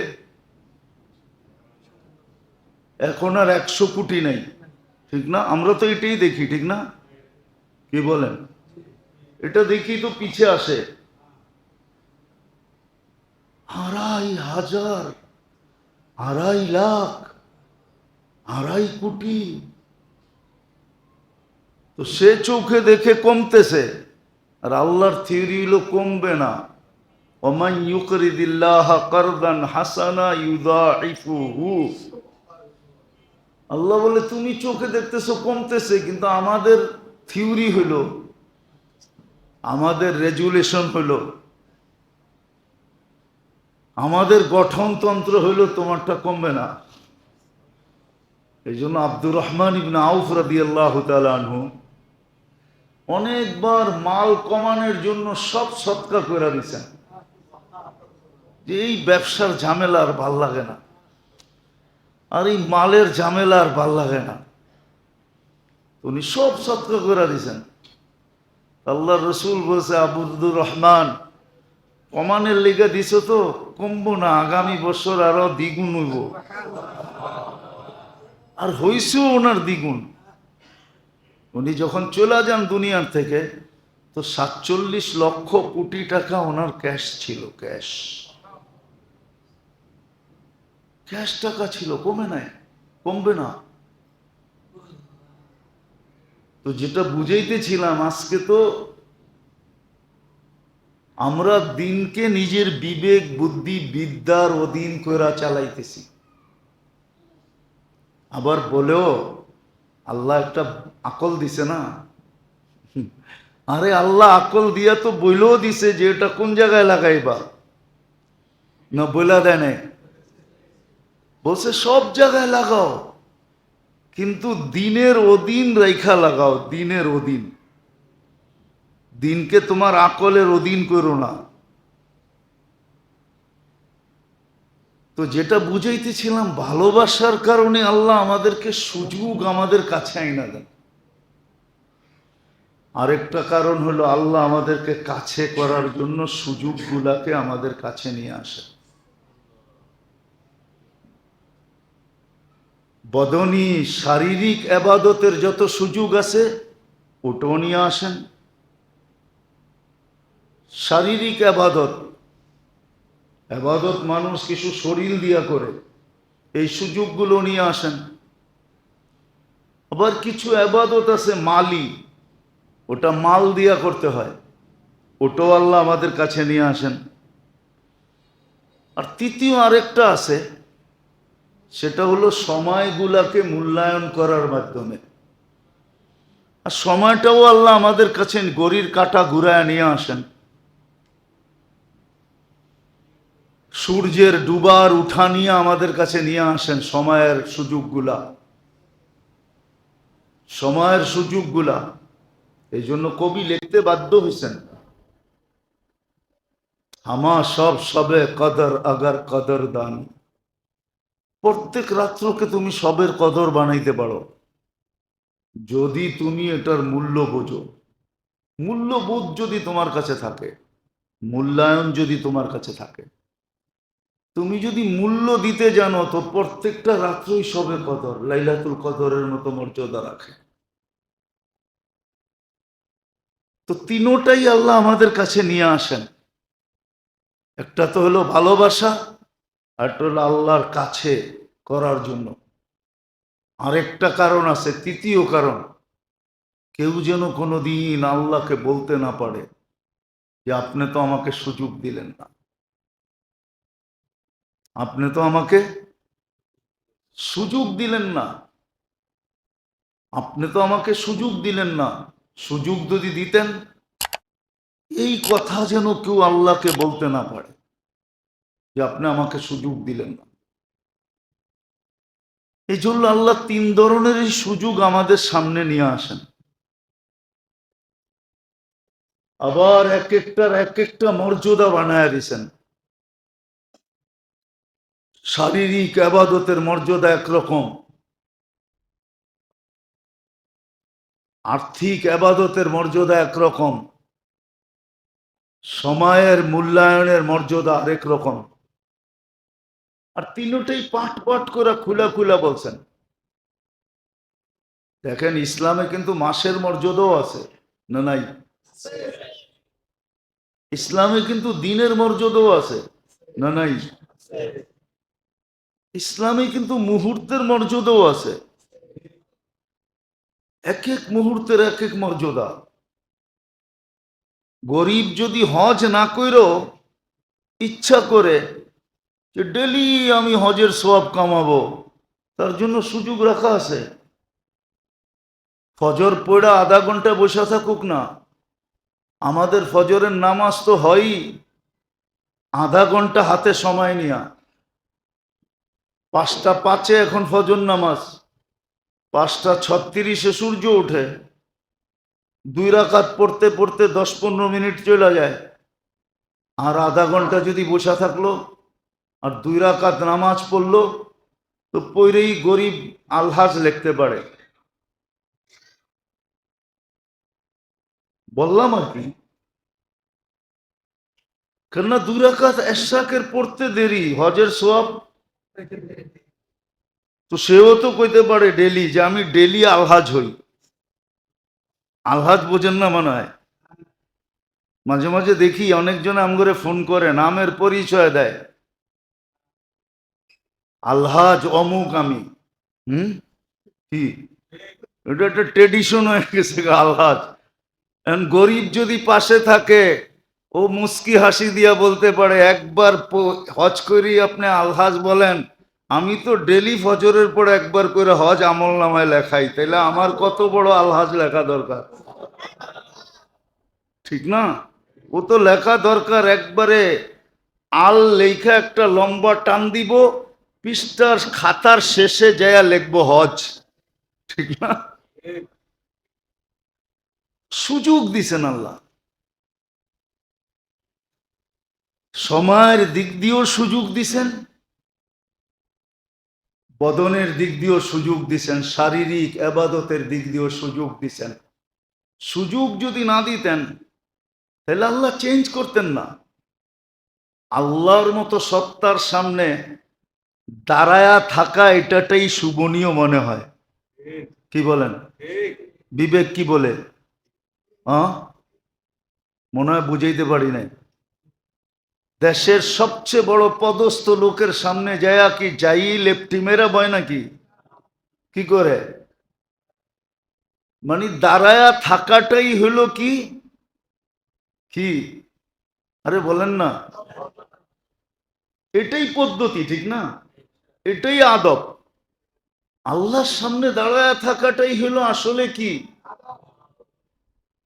এখন আর 100 কোটি নাই, ঠিক না? আমরা তো এটাই দেখি, ঠিক না? কি বলেন? এটা দেখি তো পিছে আসে 2,500, 2.5 লাখ, 2.5 কোটি। তো সে চোখে দেখে কমতেছে, আর আল্লাহর থিওরি হলো কমবে না। ওমান ইউকরিদিল্লাহ কারদান হাসানা ইউদাইফুহু। আল্লাহ বলে তুমি চোখে দেখতেছো কমতেছে, কিন্তু আমাদের থিওরি হলো, আমাদের রেজুলেশন হলো, আমাদের গঠনতন্ত্র হলো তোমারটা কমবে না। এই জন্য আব্দুর রহমান ইবনে আউফ রাদিয়াল্লাহু তাআলা আনহু অনেকবার মাল কমানোর জন্য সব সৎকা করে দিয়েছেন, যে এই ব্যবসার ঝামেলা আর ভাল লাগে না, আর এই মালের ঝামেলা আর ভাল লাগে না। উনি সব সৎকা করে দিয়েছেন। আল্লাহ রসুল বলছে, আব্দুর রহমান কমানের লেগে দিছ তো, কমবো না, আগামী বছর আরো দ্বিগুণ হইব। আর হইছেও ওনার দ্বিগুণ। উনি যখন চলে যান দুনিয়ার থেকে তো 47 লক্ষ কোটি টাকা ওনার ক্যাশ ছিল, ক্যাশ, ক্যাশ টাকা ছিল, কমে নাই, কমবে না। তো যেটা বুঝাইতেছিলাম, আজকে তো আমরা দিনকে নিজের বিবেক বুদ্ধি বিদ্যার অধীন করে চালাইতেছি। আবার বলেও আল্লাহ একটা আকল দিছে না। আরে আল্লাহ আকল দিয়া তো বইলেও দিছে যে এটা কোন জায়গায় লাগাইবা, না বইলা দেয় নাই, বলছে সব জায়গায় লাগাও, কিন্তু দিনের অধীন রেখা লাগাও, দিনের অধীন। দিনকে তোমার আকলের অধীন করো না। তো যেটা বুঝাইতেছিলাম, ভালোবাসার কারণে আল্লাহ আমাদেরকে সুযোগ আমাদের কাছে আইনা দেন। আরেকটা কারণ হলো আল্লাহ আমাদেরকে কাছে করার জন্য সুযোগগুলাকে আমাদের কাছে নিয়ে আসে। বদনী শারীরিক আবাদতের যত সুযোগ আছে ওটাও নিয়ে আসেন, শারীরিক আবাদত, আবাদত মানুষ কিছু শরীর দিয়া করে, এই সুযোগগুলো নিয়ে আসেন। আবার কিছু আবাদত আছে মালি, ওটা মাল দিয়া করতে হয়, ওটাও আল্লাহ আমাদের কাছে নিয়ে আসেন। আর তৃতীয় আরেকটা আছে, সেটা হলো সময়গুলাকে মূল্যায়ন করার মাধ্যমে। আর সময়টাও আল্লাহ আমাদের কাছে ঘড়ির কাঁটা ঘুরায় নিয়ে আসেন। সূর্যের ডুবার উঠা নিয়ে আমাদের কাছে নিয়ে আসেন সময়ের সুযোগগুলা, সময়ের সুযোগগুলা। এই জন্য কবি লিখতে বাধ্য হয়েছেন, আমা সব সবে কদর আগার কদর দান। প্রত্যেক রাত্রকে তুমি সবের কদর বানাইতে পারো যদি তুমি এটার মূল্য বোঝো। মূল্যবোধ যদি তোমার কাছে থাকে, মূল্যায়ন যদি তোমার কাছে থাকে, তুমি যদি মূল্য দিতে জানো, তো প্রত্যেকটা রাত্রই সবে কদর, লাইলাতুল কদরের মতো মর্যাদা রাখে। তো তিনোটাই আল্লাহ আমাদের কাছে নিয়ে আসেন। একটা তো হলো ভালোবাসা, আর একটা হলো আল্লাহর কাছে করার জন্য। আরেকটা কারণ আছে, তৃতীয় কারণ, কেউ যেন কোনোদিন আল্লাহকে বলতে না পারে যে আপনি তো আমাকে সুযোগ দিলেন না, আপনি তো আমাকে সুযোগ দিলেন না, আপনি তো আমাকে সুযোগ দিলেন না। সুযোগ যদি দিতেন, এই কথা যেন কেউ আল্লাহকে বলতে না পারে যে আপনি আমাকে সুযোগ দিলেন না। এই জন্য আল্লাহ তিন ধরনের সুযোগ আমাদের সামনে নিয়ে আসেন। আবার এক একটার এক একটা মর্যাদা বানায় দিছেন। শারীরিক আবাদতের মর্যাদা একরকম, আর্থিক আবাদতের মর্যাদা একরকম, সময়ের মূল্যায়নের মর্যাদা আরেক রকম। আর তিনটাই পাট পাট করে খুলা খুলা বলছেন। দেখেন, ইসলামে কিন্তু মাসের মর্যাদাও আছে, না নাই? ইসলামে কিন্তু দিনের মর্যাদাও আছে, না নাই? ইসলামে কিন্তু মুহূর্তের মর্যাদাও আছে, এক এক মুহূর্তের এক এক মর্যাদা। গরিব যদি হজ না কইরো ইচ্ছা করে যে ডেলি আমি হজের সওয়াব কামাবো, তার জন্য সুযোগ রাখা আছে। ফজর পড়া আধা ঘন্টা বসে থাকুক না, আমাদের ফজরের নামাজ তো হয়ই আধা ঘন্টা হাতে সময় নিয়া। 5:05 এখন ফজর নামাজ, 5:36 সূর্য ওঠে, 2 রাকাত পড়তে পড়তে 10-15 মিনিট চলে যায়। আর আধা ঘন্টা যদি বসে থাকলো আর 2 রাকাত নামাজ পড়লো, তো পইরেই গরিব আলহাজ লিখতে পারে। বললাম আর কি, কেননা 2 রাকাত এশাকের পড়তে দেরি, হজের সওয়াব। তো সেও তো কইতে পারে ডেলি যে আমি ডেলি আলহাজ হই। আলহাজ বোঝেন না মনে হয়? মাঝে মাঝে দেখি অনেকজন আমগরে ফোন করে, নামের পরিচয় দেয়, আলহাজ অমুক আমি। কি এটা একটা ট্রেডিশন হয়ে গেছে আলহাজ। এখন গরিব যদি পাশে থাকে, ও মুস্কি হাসি দিয়া বলতে পারে, একবার হজ করি আপনি আলহাজ বলেন, আমি তো ডেলি ফজরের পর একবার করে হজ আমল নামায় লেখাই, তাইলে আমার কত বড় আলহাজ লেখা দরকার, ঠিক না? ও তো লেখা দরকার একবারে আল লেখা একটা লম্বা টান দিব, পৃষ্ঠার খাতার শেষে যায়া লিখবো হজ, ঠিক না? সুযোগ দিছেন আল্লাহ, সময়ের দিক দিয়েও সুযোগ দিছেন, বদনের দিক দিয়েও সুযোগ দিছেন, শারীরিক আবাদতের দিক দিয়েও সুযোগ দিছেন। সুযোগ যদি না দিতেন, তাহলে আল্লাহ চেঞ্জ করতেন না। আল্লাহর মতো সত্তার সামনে দাঁড়ায়া থাকা এটাটাই শুভনীয় মনে হয়। কি বলেন? বিবেক কি বলে? মনে হয় বুঝাইতে পারি নাই। দেশের সবচেয়ে বড় পদস্থ লোকের সামনে যায়া কি যাই লেপটি মেরা বয় নাকি? কি করে? মানে দাঁড়ায়া থাকাটাই হলো কি কি আরে বলেন না, এটাই পদ্ধতি, ঠিক না? এটাই আদব। আল্লাহর সামনে দাঁড়ায়া থাকাটাই হলো আসলে কি,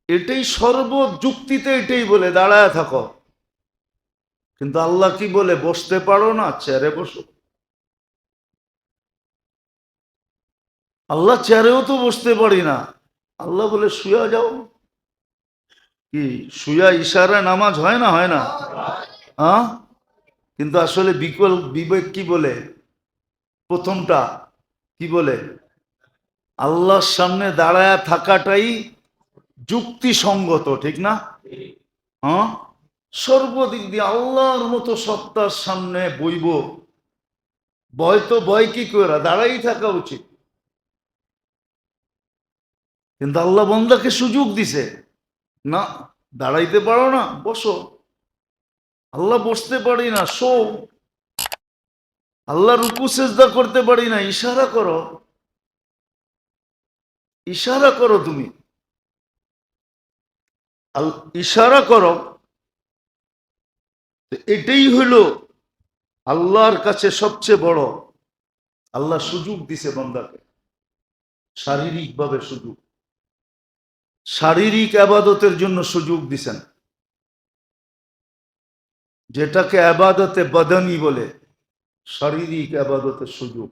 এটাই সর্বযুক্তিতে এটাই বলে দাঁড়ায়া থাকো। কিন্তু আল্লাহ কি বলে, বসতে পারো না, চেয়ারে বসো। আল্লাহ চেয়ারেও তো বসতে পারি না, আল্লাহ বলে শুয়া যাও। কি শুয়া ইশারা নামাজ হয় না, হয় না? হ্যাঁ, কিন্তু আসলে বিবেক কি বলে, প্রথমটা কি বলে, আল্লাহর সামনে দাঁড়ায় থাকাটাই যুক্তিসঙ্গত, ঠিক না? হ্যাঁ, সর্বদিক দিয়ে আল্লাহর মতো সত্তার সামনে বইব, ভয় তো ভয় কি করে, দাঁড়াই থাকা উচিত। কিন্তু আল্লাহ বান্দাকে সুযোগ দিছে, না দাঁড়াইতে পারো না, বসো। আল্লাহ বসতে পারি না, শো। আল্লাহ রুকু সেজদা করতে পারি না, ইশারা করো, ইশারা করো তুমি, ইশারা করো। এটাই হলো আল্লাহর কাছে সবচেয়ে বড়। আল্লাহ সুযোগ দিছে বান্দাকে, শারীরিক ভাবে সুযোগ, শারীরিক আবাদতের জন্য সুযোগ দিছেন, যেটাকে আবাদতে বদনি বলে, শারীরিক আবাদতের সুযোগ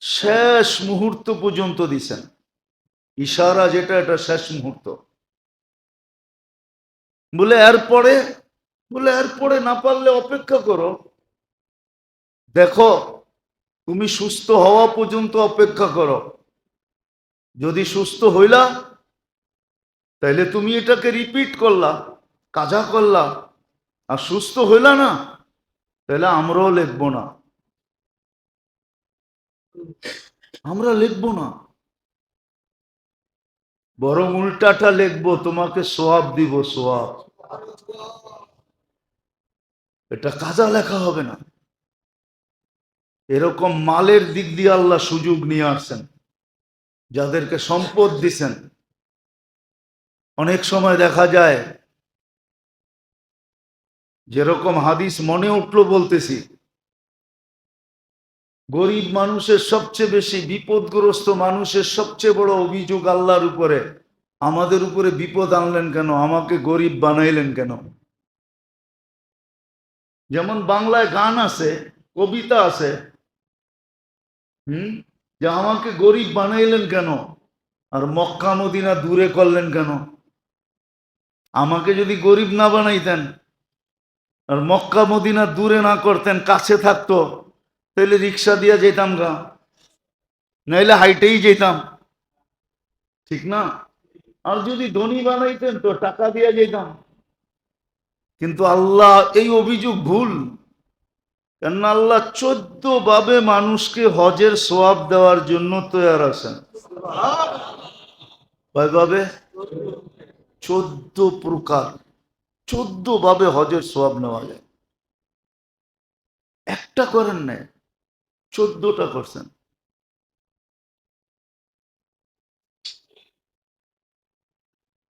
শেষ মুহূর্ত পর্যন্ত দিছেন। ইশারা যেটা, এটা শেষ মুহূর্ত। বলে এরপরে না পারলে অপেক্ষা করো, দেখো, তুমি সুস্থ হওয়া পর্যন্ত অপেক্ষা করো। যদি সুস্থ হইলা, তাইলে তুমি এটাকে রিপিট করলা, কাজা করলা। আর সুস্থ হইলা না, তাহলে আমরাও লিখবো না, আমরা লিখবো না, বরং উল্টাটা লিখবো, তোমাকে সোয়াব দিব, সোয়াব। এটা কাজা লেখা হবে না। এরকম মালের দিক দিয়ে আল্লাহ সুযোগ নিয়ে আসছেন, যাদেরকে সম্পদ দিছেন। অনেক সময় দেখা যায়, যেরকম হাদিস মনে উঠলো বলতেছি, গরিব মানুষের সবচেয়ে বেশি, বিপদগ্রস্ত মানুষের সবচেয়ে বড় অভিযোগ আল্লাহর উপরে, আমাদের উপরে বিপদ আনলেন কেন, আমাকে গরিব বানাইলেন কেন। যেমন বাংলায় গান আছে, কবিতা আছে, যে আমাকে গরিব বানাইলেন কেন, আর মক্কা মদিনা দূরে করলেন কেন। আমাকে যদি গরিব না বানাইতেন আর মক্কা মদিনা দূরে না করতেন, কাছে থাকতো, তাহলে রিক্সা দিয়ে যেতাম গা, নাইলে হাইটেই যেতাম, ঠিক না? আর যদি ধনী বানাইতেন তো টাকা দিয়ে যেতাম। কিন্তু আল্লাহ, এই অভিযোগ ভুল। কেননা আল্লাহ 14 ভাবে মানুষকে হজের সোয়াব দেওয়ার জন্য তৈরি আছেন। কয়ভাবে? 14 প্রকার, 14 ভাবে হজের সোয়াব নেওয়া যায়। একটা করেন নাই, 14টা করছেন।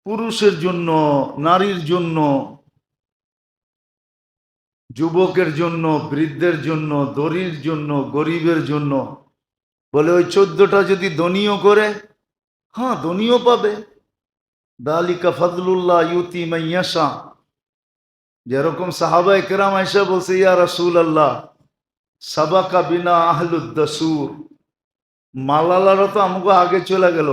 পুরুষের জন্য, নারীর জন্য, যুবকের জন্য, বৃদ্ধের জন্য, দরির জন্য, গরিবের জন্য। বলে ওই 14টা যদি ধনীও করে, হ্যাঁ ধনীও পাবে। দালিকা ফজলুল্লাহ ইউতি মাইয়াশা। যেরকম সাহাবায়ে কেরাম আয়েশা বলছে, ইয়া রাসূলুল্লাহ সাবাকা বিনা আহলুদ দাসুর, মালালারা তো আমাকে আগে চলে গেল।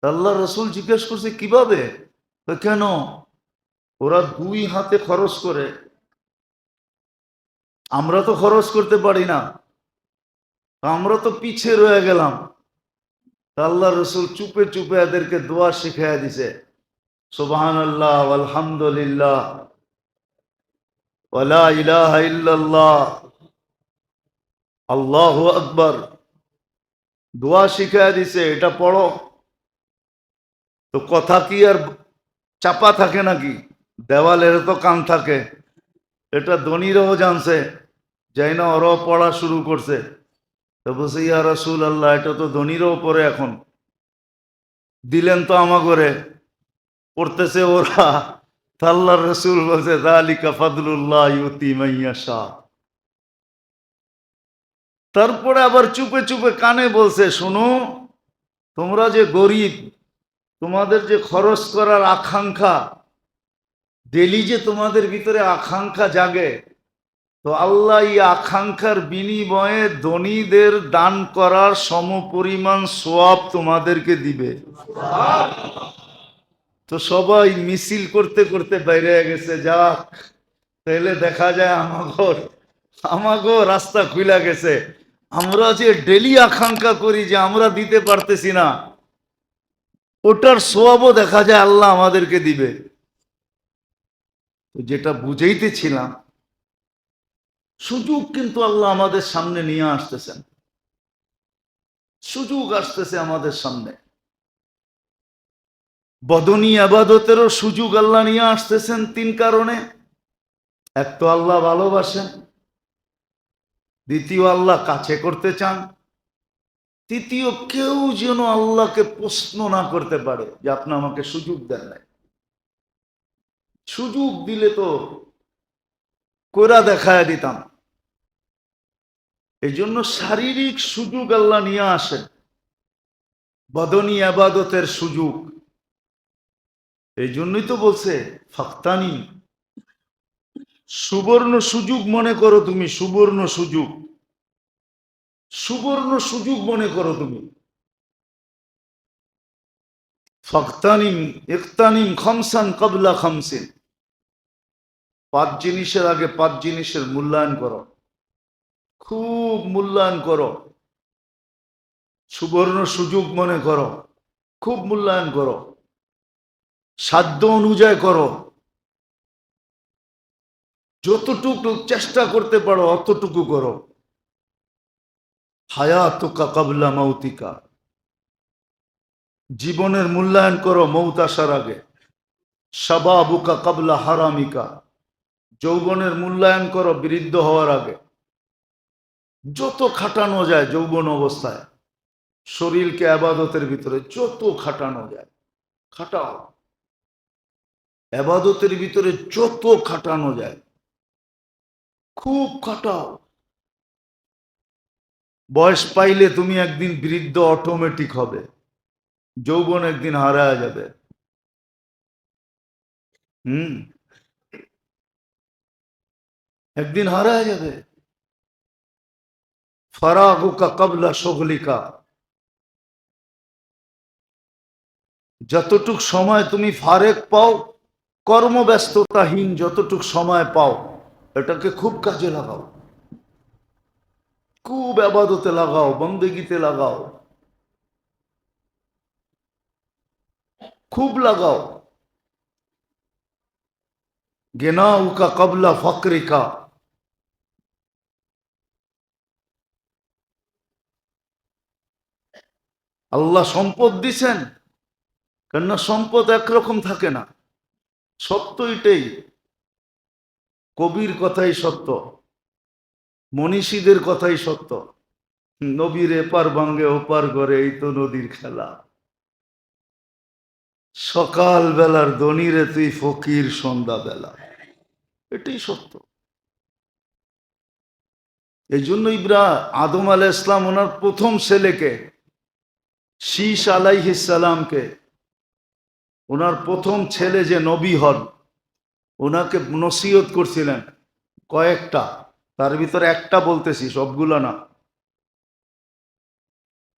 আল্লাহ রসুল জিজ্ঞেস করছে কিভাবে? কেন? ওরা 2 হাতে খরচ করে, আমরা তো খরচ করতে পারি না, আমরা তো পিছে রয়ে গেলাম। আল্লাহ রসুল চুপে চুপে এদেরকে দোয়া শিখাইয়া দিছে, সুবহানাল্লাহ আলহামদুলিল্লাহ ওয়ালা ইলাহা ইল্লাল্লাহ আল্লাহু আকবার। দোয়া শিখাইয়া দিছে, এটা পড়ো। তো কথা কি আর চাপা থাকে নাকি? দেওয়ালের তো কান থাকে। এটা ধনীরাও জানছে, যাই না ওরাও পড়া শুরু করছে। তো বলছে, ইয়া রাসূল আল্লাহ, এটা তো ধনীরাও পড়ে, এখন দিলেন তো আমাগরে, পড়তেছে ওরা। তা আল্লাহর রাসূল বলছে, যালিকা ফাদলুল্লাহ ইউতি মাইয়াশা। তারপরে আবার চুপে চুপে কানে বলছে, শোনো, তোমরা যে গরিব, তোমাদের যে খরচ করার আকাঙ্ক্ষা, ডেলি যে তোমাদের ভিতরে আকাঙ্ক্ষা জাগে, তো আল্লাহ এই আকাঙ্ক্ষার বিনিময়ে ধনীদের দান করার সমপরিমাণ সওয়াব তোমাদেরকে দিবে। তো সবাই মিছিল করতে করতে বাইরে গেছে। যাক, তাহলে দেখা যায় আমাগো রাস্তা খুলে গেছে। আমরা যে ডেলি আকাঙ্ক্ষা করি যে আমরা দিতে পারতেছি না, ওটার সওয়াবও দেখা যায় আল্লাহ আমাদেরকে দিবে। তো যেটা বুঝাইতেছিলাম, সুযোগ কিন্তু আল্লাহ আমাদের সামনে নিয়ে আসতেছেন। সুযোগ আসতেছে আমাদের সামনে। বদনী আবাদতেরও সুযোগ আল্লাহ নিয়ে আসতেছেন তিন কারণে। এক তো আল্লাহ ভালোবাসেন, দ্বিতীয় আল্লাহ কাছে করতে চান, তৃতীয় কেউ যেন আল্লাহকে প্রশ্ন না করতে পারে যে আপনি আমাকে সুযোগ দেন নাই। সুযোগ দিলে তো কইরা দেখায় দিতাম। এই জন্য শারীরিক সুযোগ আল্লাহ নিয়ে আসেন, বদনী আবাদতের সুযোগ। এই জন্যই তো বলছে ফাক্তানি, সুবর্ণ সুযোগ মনে করো তুমি, সুবর্ণ সুযোগ, সুবর্ণ সুযোগ মনে করো তুমি। ফাক্তানিম ইকতানিম খামসান ক্বাবলা খামসিন, পাঁচ জিনিসের আগে পাঁচ জিনিসের মূল্যায়ন করো, খুব মূল্যায়ন করো। সুবর্ণ সুযোগ মনে করো, খুব মূল্যায়ন করো, সাধ্য অনুযায়ী করো, যতটুকু চেষ্টা করতে পারো অতটুকু করো। হায়াতুকা ক্বাবলা মাউতিকা, জীবনের মূল্যায়ন করো মৌত আসার আগে। শাবাবুকা ক্বাবলা হারামিকা, যৌবনের মূল্যায়ন করো বৃদ্ধ হওয়ার আগে। যত খাটানো যায় যৌবন অবস্থায়, শরীরকে আবাদতের ভিতরে যত খাটানো যায় খাটাও। আবাদতের ভিতরে যত খাটানো যায় খুব খাটাও। বয়স পাইলে তুমি একদিন বৃদ্ধ অটোমেটিক হবে, যৌবন একদিন হারায় যাবে। হুম, একদিন হারায় যাবে। ফারাগুকা ক্বাবলা শুগলিকা, যতটুক সময় তুমি ফারেক পাও, কর্মব্যস্ততাহীন যতটুক সময় পাও, এটাকে খুব কাজে লাগাও, খুব ইবাদতে লাগাও, বন্দেগীতে লাগাও, খুব লাগাও। গিনাউকা ক্বাবলা ফাকরিকা, আল্লাহ সম্পদ দিছেন, কেননা সম্পদ একরকম থাকে না। সত্য এটাই, কবির কথাই সত্য, মনীষীদের কথাই সত্য। নবীর এপার ভাঙ্গে ওপার করে, এই তো নদীর খেলা। সকাল বেলার ধনীরে তুই ফকির সন্ধ্যা বেলা, এটাই সত্য। এই জন্য আদম আলাইহিস সালাম ওনার প্রথম ছেলেকে, শীস আলাইহিস সালামকে, ওনার প্রথম ছেলে যে নবী হন, ওনাকে নসিহত করছিলেন কয়েকটা, তার ভিতরে একটা বলতেছি, সবগুলো না।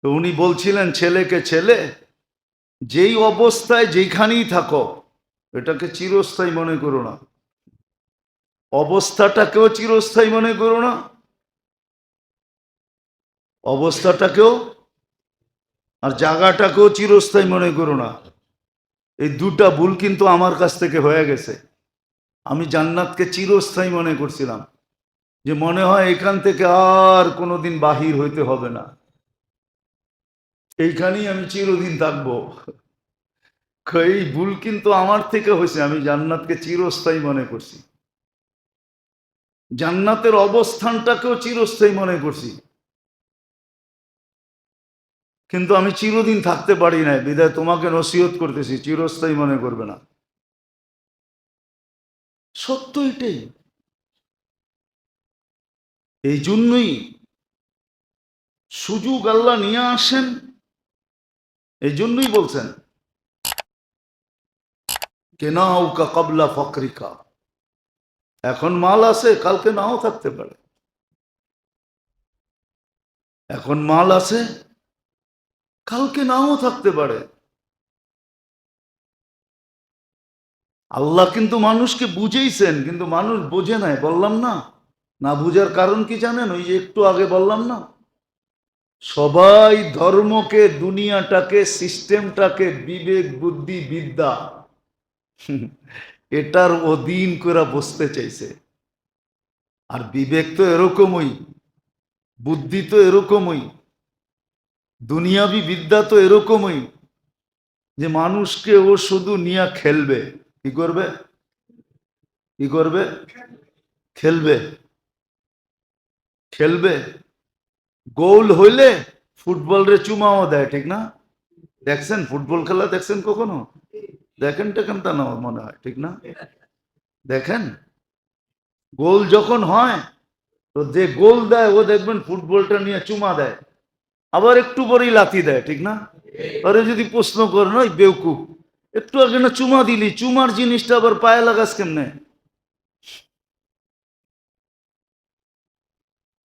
তো উনি বলছিলেন ছেলেকে, ছেলে, যেই অবস্থায় যেখানেই থাকো, এটাকে চিরস্থায়ী মনে করো না, অবস্থাটাকেও চিরস্থায়ী মনে করো না, অবস্থাটাকেও আর জায়গাটাকেও চিরস্থায়ী মনে করো না। এই দুটা ভুল কিন্তু আমার কাছ থেকে হয়ে গেছে। আমি জান্নাতকে চিরস্থায়ী মনে করছিলাম, যে মনে হয় এখান থেকে আর কোনোদিন বাহির হইতে হবে না, এইখানেই আমি চিরদিন থাকবো। এই ভুল কিন্তু আমার থেকে হয়েছে, আমি জান্নাতকে চিরস্থায়ী মনে করছি, জান্নাতের অবস্থানটাকেও চিরস্থায়ী মনে করছি, কিন্তু আমি চিরদিন থাকতে পারি না, বিধায় তোমাকে নসিহত করতেছি চিরস্থায়ী মনে করবে না। সত্য এটাই। এই জন্যই সুযোগ আল্লাহ নিয়ে আসেন, এই জন্যই বলছেন কেনাউকা কবলা ফকরিকা, এখন মাল আছে কালকে নাও থাকতে পারে, এখন মাল আছে কালকে নাও থাকতে পারে। আল্লাহ কিন্তু মানুষকে বুঝেইছেন, কিন্তু মানুষ বোঝে নাই, বললাম না। না বুঝার কারণ কি জানেন? ওই যে একটু আগে বললাম না, সবাই ধর্মকে, দুনিয়াটাকে, সিস্টেমটাকে বিবেক বুদ্ধি বিদ্যা এটার অধীন করে বসতে চাইছে। আর বিবেক তো এরকমই, বুদ্ধি তো এরকমই, দুনিয়াবি বিদ্যা তো এরকমই, যে মানুষকে ও শুধু নিয়ে খেলবে। কি করবে? কি করবে? খেলবে, খেলবে। গোল হইলে ফুটবল রে চুমাও দেয়, ঠিক না? দেখছেন ফুটবল খেলা? দেখছেন কখনো? দেখেন টেকেন তা না মনে হয়, ঠিক না? দেখেন গোল যখন হয়, তো যে গোল দেয় ও দেখবেন ফুটবলটা নিয়ে চুমা দেয়, আবার একটু পরেই লাথি দেয়, ঠিক না? আরে যদি প্রশ্ন করেন ওই বেউকুফ, একটু আগে না চুমা দিলি, চুমার জিনিসটা আবার পায়ে লাগাস কেমনে?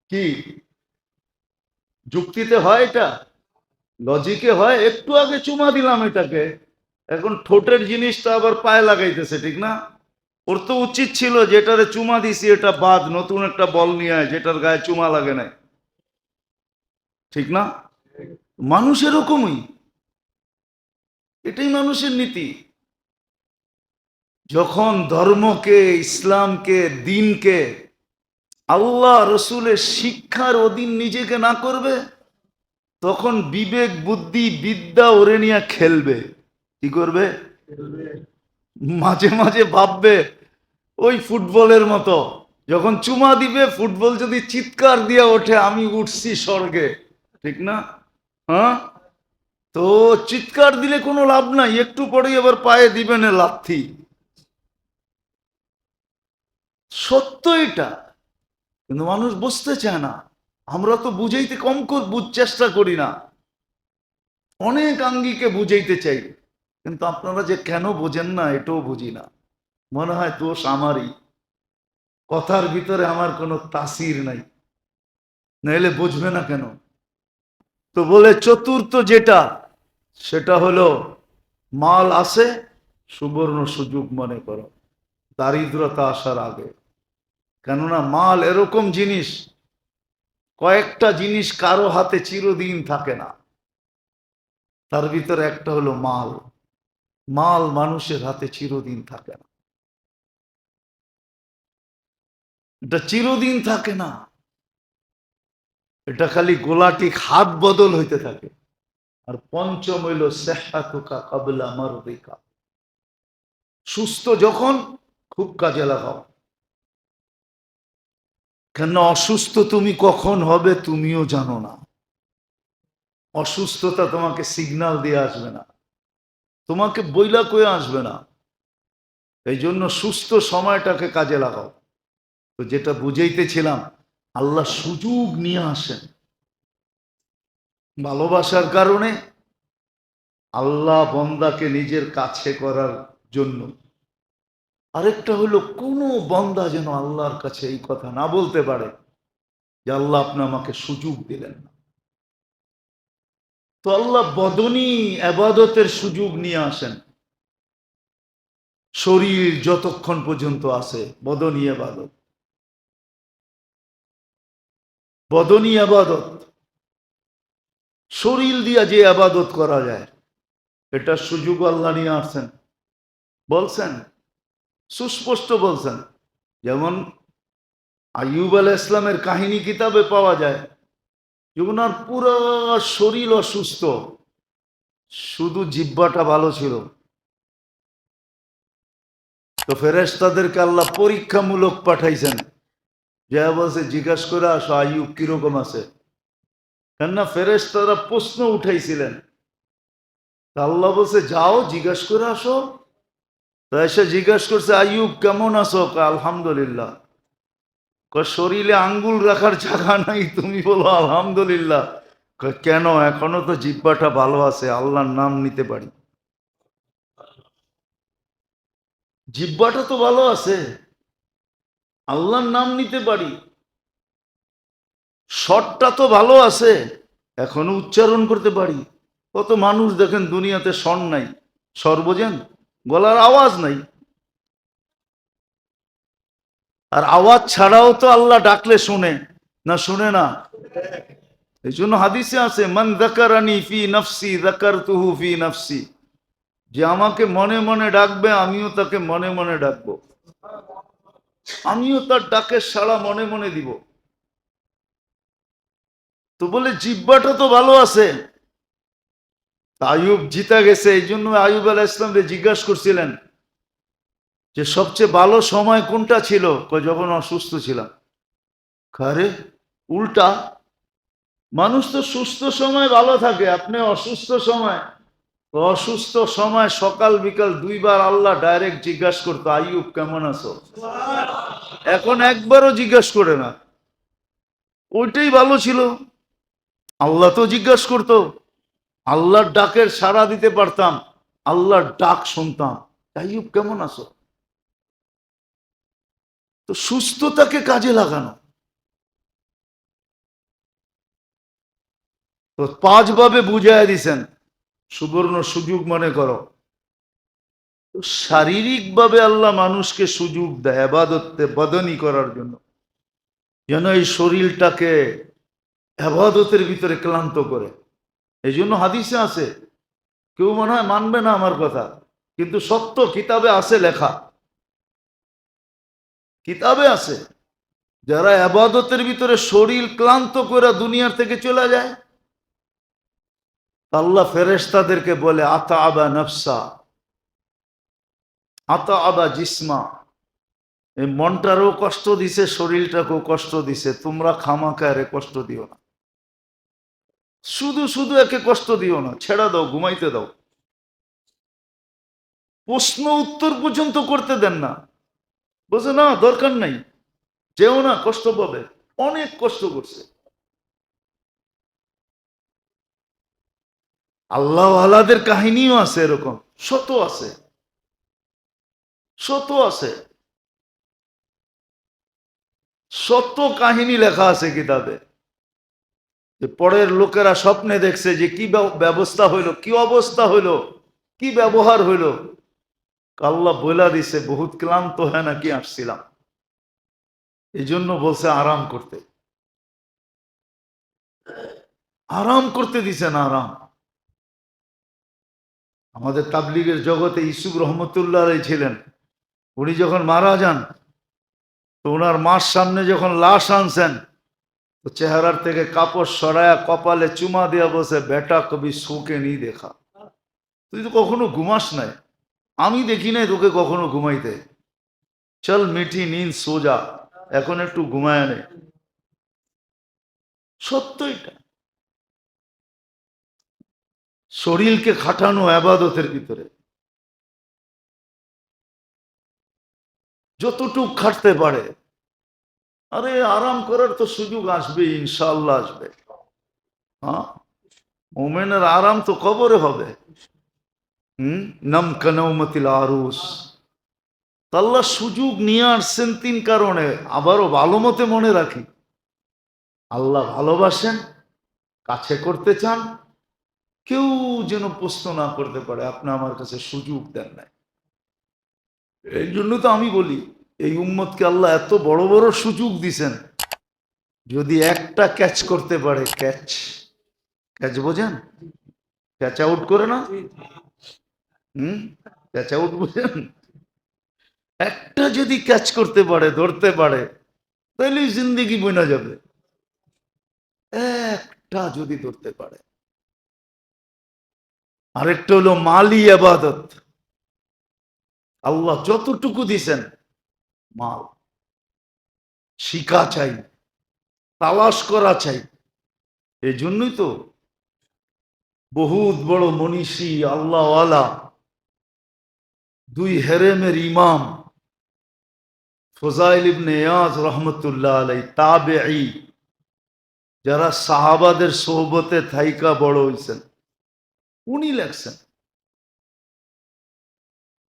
কি যুক্তিতে হয় এটা? লজিকে হয়? একটু আগে চুমা দিলাম এটাকে, এখন ঠোঁটের জিনিসটা আবার পায়ে লাগাইতেছে, ঠিক না? ওর তো উচিত ছিল যেটারে চুমা দিছি এটা বাদ, নতুন একটা বল নিয়ে আয় যেটার গায়ে চুমা লাগে নাই, ঠিক না? মানুষ এরকমই, এটাই মানুষের নীতি। যখন ধর্মকে, ইসলামকে, দিনকে, আল্লাহ রসুলের শিক্ষার অধীন নিজেকে না করবে, তখন বিবেক বুদ্ধি বিদ্যা ওরে নিয়ে খেলবে। কি করবে? মাঝে মাঝে ভাববে ওই ফুটবলের মতো, যখন চুমা দিবে ফুটবল যদি চিৎকার দিয়ে ওঠে আমি উঠছি স্বর্গে, ঠিক না? হ্যাঁ, তো চিৎকার দিলে কোনো লাভ নাই, একটু পরেই আবার পায়ে দিবেন লাথি। সত্য এটা, কিন্তু মানুষ বুঝতে চায় না। আমরা তো বুঝাইতে কম চেষ্টা করি না, অনেক আঙ্গিকে বুঝাইতে চাই, কিন্তু আপনারা যে কেন বোঝেন না এটাও বুঝি না। মনে হয় দোষ আমারই, কথার ভিতরে আমার কোনো তাসির নাই, নাইলে বুঝবে না কেন? তো বলে চতুর্থ যেটা, সেটা হলো মাল আছে সুবর্ণ সুযোগ মনে করো, দারিদ্রতা আসার আগে। কেননা মাল এরকম জিনিস, কয়েকটা জিনিস কারো হাতে চিরদিন থাকে না, তার ভিতরে একটা হলো মাল। মাল মানুষের হাতে চিরদিন থাকে না, এটা চিরদিন থাকে না, এটা খালি গোলাটিক হাত বদল হইতে থাকে। আর পঞ্চম হইল সেহাতুকা কাবলা মারদিকা, সুস্থ যখন খুব কাজে লাগাও, কেন অসুস্থ তুমি কখন হবে তুমিও জানো না। অসুস্থতা তোমাকে সিগন্যাল দিয়ে আসবে না, তোমাকে বইলা কয়ে আসবে না। এই জন্য সুস্থ সময়টাকে কাজে লাগাও। তো যেটা বুঝাইতেছিলাম, আল্লাহ সুযোগ নিয়ে আসেন ভালোবাসার কারণে, আল্লাহ বন্দাকে নিজের কাছে করার জন্য। আরেকটা হলো কোনো বন্দা যেন আল্লাহর কাছে এই কথা না বলতে পারে যে আল্লাহ আপনি আমাকে সুযোগ দিলেন না। তো আল্লাহ বদনী আবাদতের সুযোগ নিয়ে আসেন, শরীর যতক্ষণ পর্যন্ত আছে বদনী আবাদত, বদনী আবাদত, শরীর দিয়া যে আবাদত করা যায়, এটা সুযোগ আল্লাহ নিয়ে আসছেন। বলছেন, সুস্পষ্ট বলছেন। যেমন আইয়ুব আলাইহিস ইসলামের কাহিনী কিতাবে পাওয়া যায়, যখন আর পুরো শরীর অসুস্থ, শুধু জিহ্বাটা ভালো ছিল, তো ফেরেশতাদেরকে আল্লাহ পরীক্ষামূলক পাঠাইছেন, যে বলছে জিজ্ঞাসা করে আসো আইয়ুব কিরকম আছে। কেননা ফেরেশতারা প্রশ্ন উঠাইছিলেন, আল্লাহ বলছে যাও জিজ্ঞাসা করে আসো। তো এসে জিজ্ঞাসা করছে আইয়ুব কেমন আছো? আলহামদুলিল্লাহ। শরীরে আঙ্গুল রাখার জায়গা নাই, তুমি বলো আলহামদুলিল্লাহ। কেন? এখনো তো জিহ্বাটা ভালো আছে, আল্লাহর নাম নিতে পারি। জিহ্বাটা তো ভালো আছে, আল্লাহর নাম নিতে পারি। স্বরটা তো ভালো আছে, এখনো উচ্চারণ করতে পারি। কত মানুষ দেখেন দুনিয়াতে স্বর নাই, স্বর বোঝেন, গলার আওয়াজ নাই। আর আওয়াজ ছাড়াও তো আল্লাহ ডাকলে শুনে না, শুনে না? এই জন্য হাদিসে আছে মান যাকারানি ফি নফসি যাকারতুহু ফি নফসি, যে আমাকে মনে মনে ডাকবে আমিও তাকে মনে মনে ডাকবো, আমিও তার ডাকের সাড়া মনে মনে দিব। তো বলে জিহ্বাটা তো ভালো আছে। আইয়ুব জিতা গেছে। এই জন্য আইয়ুব আলাইহিস সালাম জিজ্ঞাসা করছিলেন যে সবচেয়ে ভালো সময় কোনটা ছিল? যখন অসুস্থ ছিলাম। আরে উল্টা, মানুষ তো সুস্থ সময় ভালো থাকে, আপনি অসুস্থ সময়। অসুস্থ সময় সকাল বিকাল দুইবার আল্লাহ ডাইরেক্ট জিজ্ঞাসা করতো আইয়ুব কেমন আছো। এখন একবারও জিজ্ঞাসা করে না, ওইটাই ভালো ছিল। আল্লাহ তো জিজ্ঞাসা করতো, আল্লাহর ডাকের সাড়া দিতে পারতাম, আল্লাহর ডাক শুনতাম, আইয়ুব কেমন আছো। তো সুস্থতাকে কাজে লাগানো। তো 5 ভাবে বুঝাইয়া দিছেন, সুবর্ণ সুযোগ মনে করো। শারীরিক ভাবে আল্লাহ মানুষকে সুযোগ দেয় ইবাদতে বদনি করার জন্য, যেন এই শরীরটাকে ইবাদতের ভিতরে ক্লান্ত করে। এই জন্য হাদিসে আছে, কেউ মনে হয় মানবে না আমার কথা, কিন্তু সত্য, কিতাবে আছে লেখা, কিতাবে আছে, যারা ইবাদতের ভিতরে শরীর ক্লান্ত করে দুনিয়ার থেকে চলে যায়, আল্লাহ ফেরেশতাদেরকে বলে আতা আবা নফসা, আতা আবা জিসমা, এই মনটারও কষ্ট দিছে, শরীরটাকেও কষ্ট দিছে, তোমরা খামাকারে কষ্ট দিও না, শুধু শুধু একে কষ্ট দিও না, ছেড়া দাও, ঘুমাইতে দাও। প্রশ্ন উত্তর পর্যন্ত করতে দেন না, বলছে না দরকার নাই, যেও না, কষ্ট পাবে, অনেক কষ্ট করছে। আল্লাহ আলাদের কাহিনীও আছে এরকম, শত আছে, শত আছে, শত কাহিনী লেখা আছে কিতাবে। যে পরের লোকেরা স্বপ্নে দেখছে যে কি ব্যবস্থা হইলো, কি অবস্থা হইলো, কি ব্যবহার হইলো, আল্লাহ বইলা দিছে বহুত ক্লান্ত হয় নাকি আসছিলাম, এই জন্য বলছে আরাম করতে, আরাম করতে দিছেন, আরাম। আমাদের তাবলিগের জগতে ইউসুফ রহমতুল্লাহ আলাইহি ছিলেন, উনি যখন মারা যান, তো ওনার মার সামনে যখন লাশ আনছেন, তো চেহারার থেকে কাপড় সরায়া কপালে চুমা দিয়া বসে, বেটা কবি শোকে নি দেখা, তুই তো কখনো ঘুমাস নাই, আমি দেখি নাই তোকে কখনো ঘুমাইতে, চল মিঠি নিন সোজা, এখন একটু ঘুমায় নে। সত্য এটা, শরীরকে খাটানো ইবাদতের ভিতরে, যতটুক খাটতে পারে। আরে আরাম করার তো সুযোগ আসবে, ইনশাআল্লাহ আসবে। হ্যাঁ, মোমেনের আরাম তো কবরে হবে। নাম কানৌমতিল আরুস, আল্লাহ সুযোগ নিয়ে আসছেন 3 কারণে। আবারও ভালো মতে মনে রাখি, আল্লাহ ভালোবাসেন, কাছে করতে চান, কেউ যেন প্রশ্ন না করতে পারে আপনি আমার কাছে সুযোগ দেন নাই। এই জন্য তো আমি বলি, এই উম্মতকে আল্লাহ এত বড় বড় সুযোগ দিছেন, যদি একটা ক্যাচ করতে পারে, ক্যাচ, ক্যাচ বোঝেন, ক্যাচ আউট করে না, ক্যাচ আউট বোঝেন, একটা যদি ক্যাচ করতে পারে, ধরতে পারে, তাহলে জিন্দেগি বইনা যাবে। একটা যদি ধরতে পারে। আরেকটা হলো মালি আবাদত, আল্লাহ যতটুকু দিছেন মাল, শিকা চাই, তালাশ করা চাই। এই জন্যই তো বহুত বড় মনীষী আল্লাহওয়ালা দুই হেরেমের ইমাম ফুজাইল ইবনে ইয়াজ রহমতুল্লাহ আলাইহি তাবেঈ, যারা সাহাবাদের সোহবতে থাইকা বড় হইছেন, উনি লেখছেন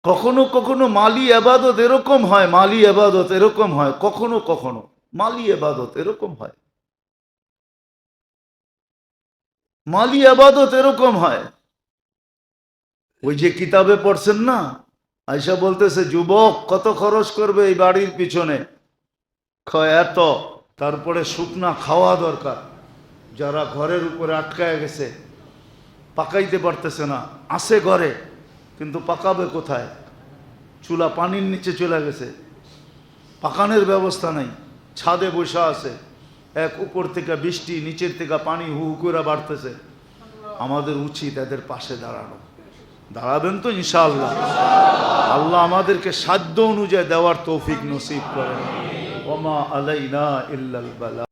কখনো কখনো মালি আবাদত এরকম হয়, মালি আবাদত এরকম হয়, কখনো কখনো মালি আবাদত এরকম হয়, মালি আবাদত এরকম হয়। ওই যে কিতাবে পড়ছেন না, আয়সা বলতেছে যুবক কত খরচ করবে এই বাড়ির পিছনে, এত, তারপরে শুকনা খাওয়া দরকার। যারা ঘরের উপরে আটকায় গেছে, পাকাইতে পারতেছে না, আসে ঘরে কিন্তু পাকাবে কোথায়? চুলা পানির নিচে চলে গেছে, পাকানোর ব্যবস্থা নাই, ছাদে বসা আছে, এক উপর থেকে বৃষ্টি, নিচের থেকে পানি হু হু করে বাড়তেছে। আমাদের উচিত এদের পাশে দাঁড়ানো। দাঁড়াবেন তো ইনশাআল্লাহ? আল্লাহ আমাদেরকে সাধ্য অনুযায়ী দেওয়ার তৌফিক নসিব করেন। ওমা আলাইনা ইল্লাল বালা।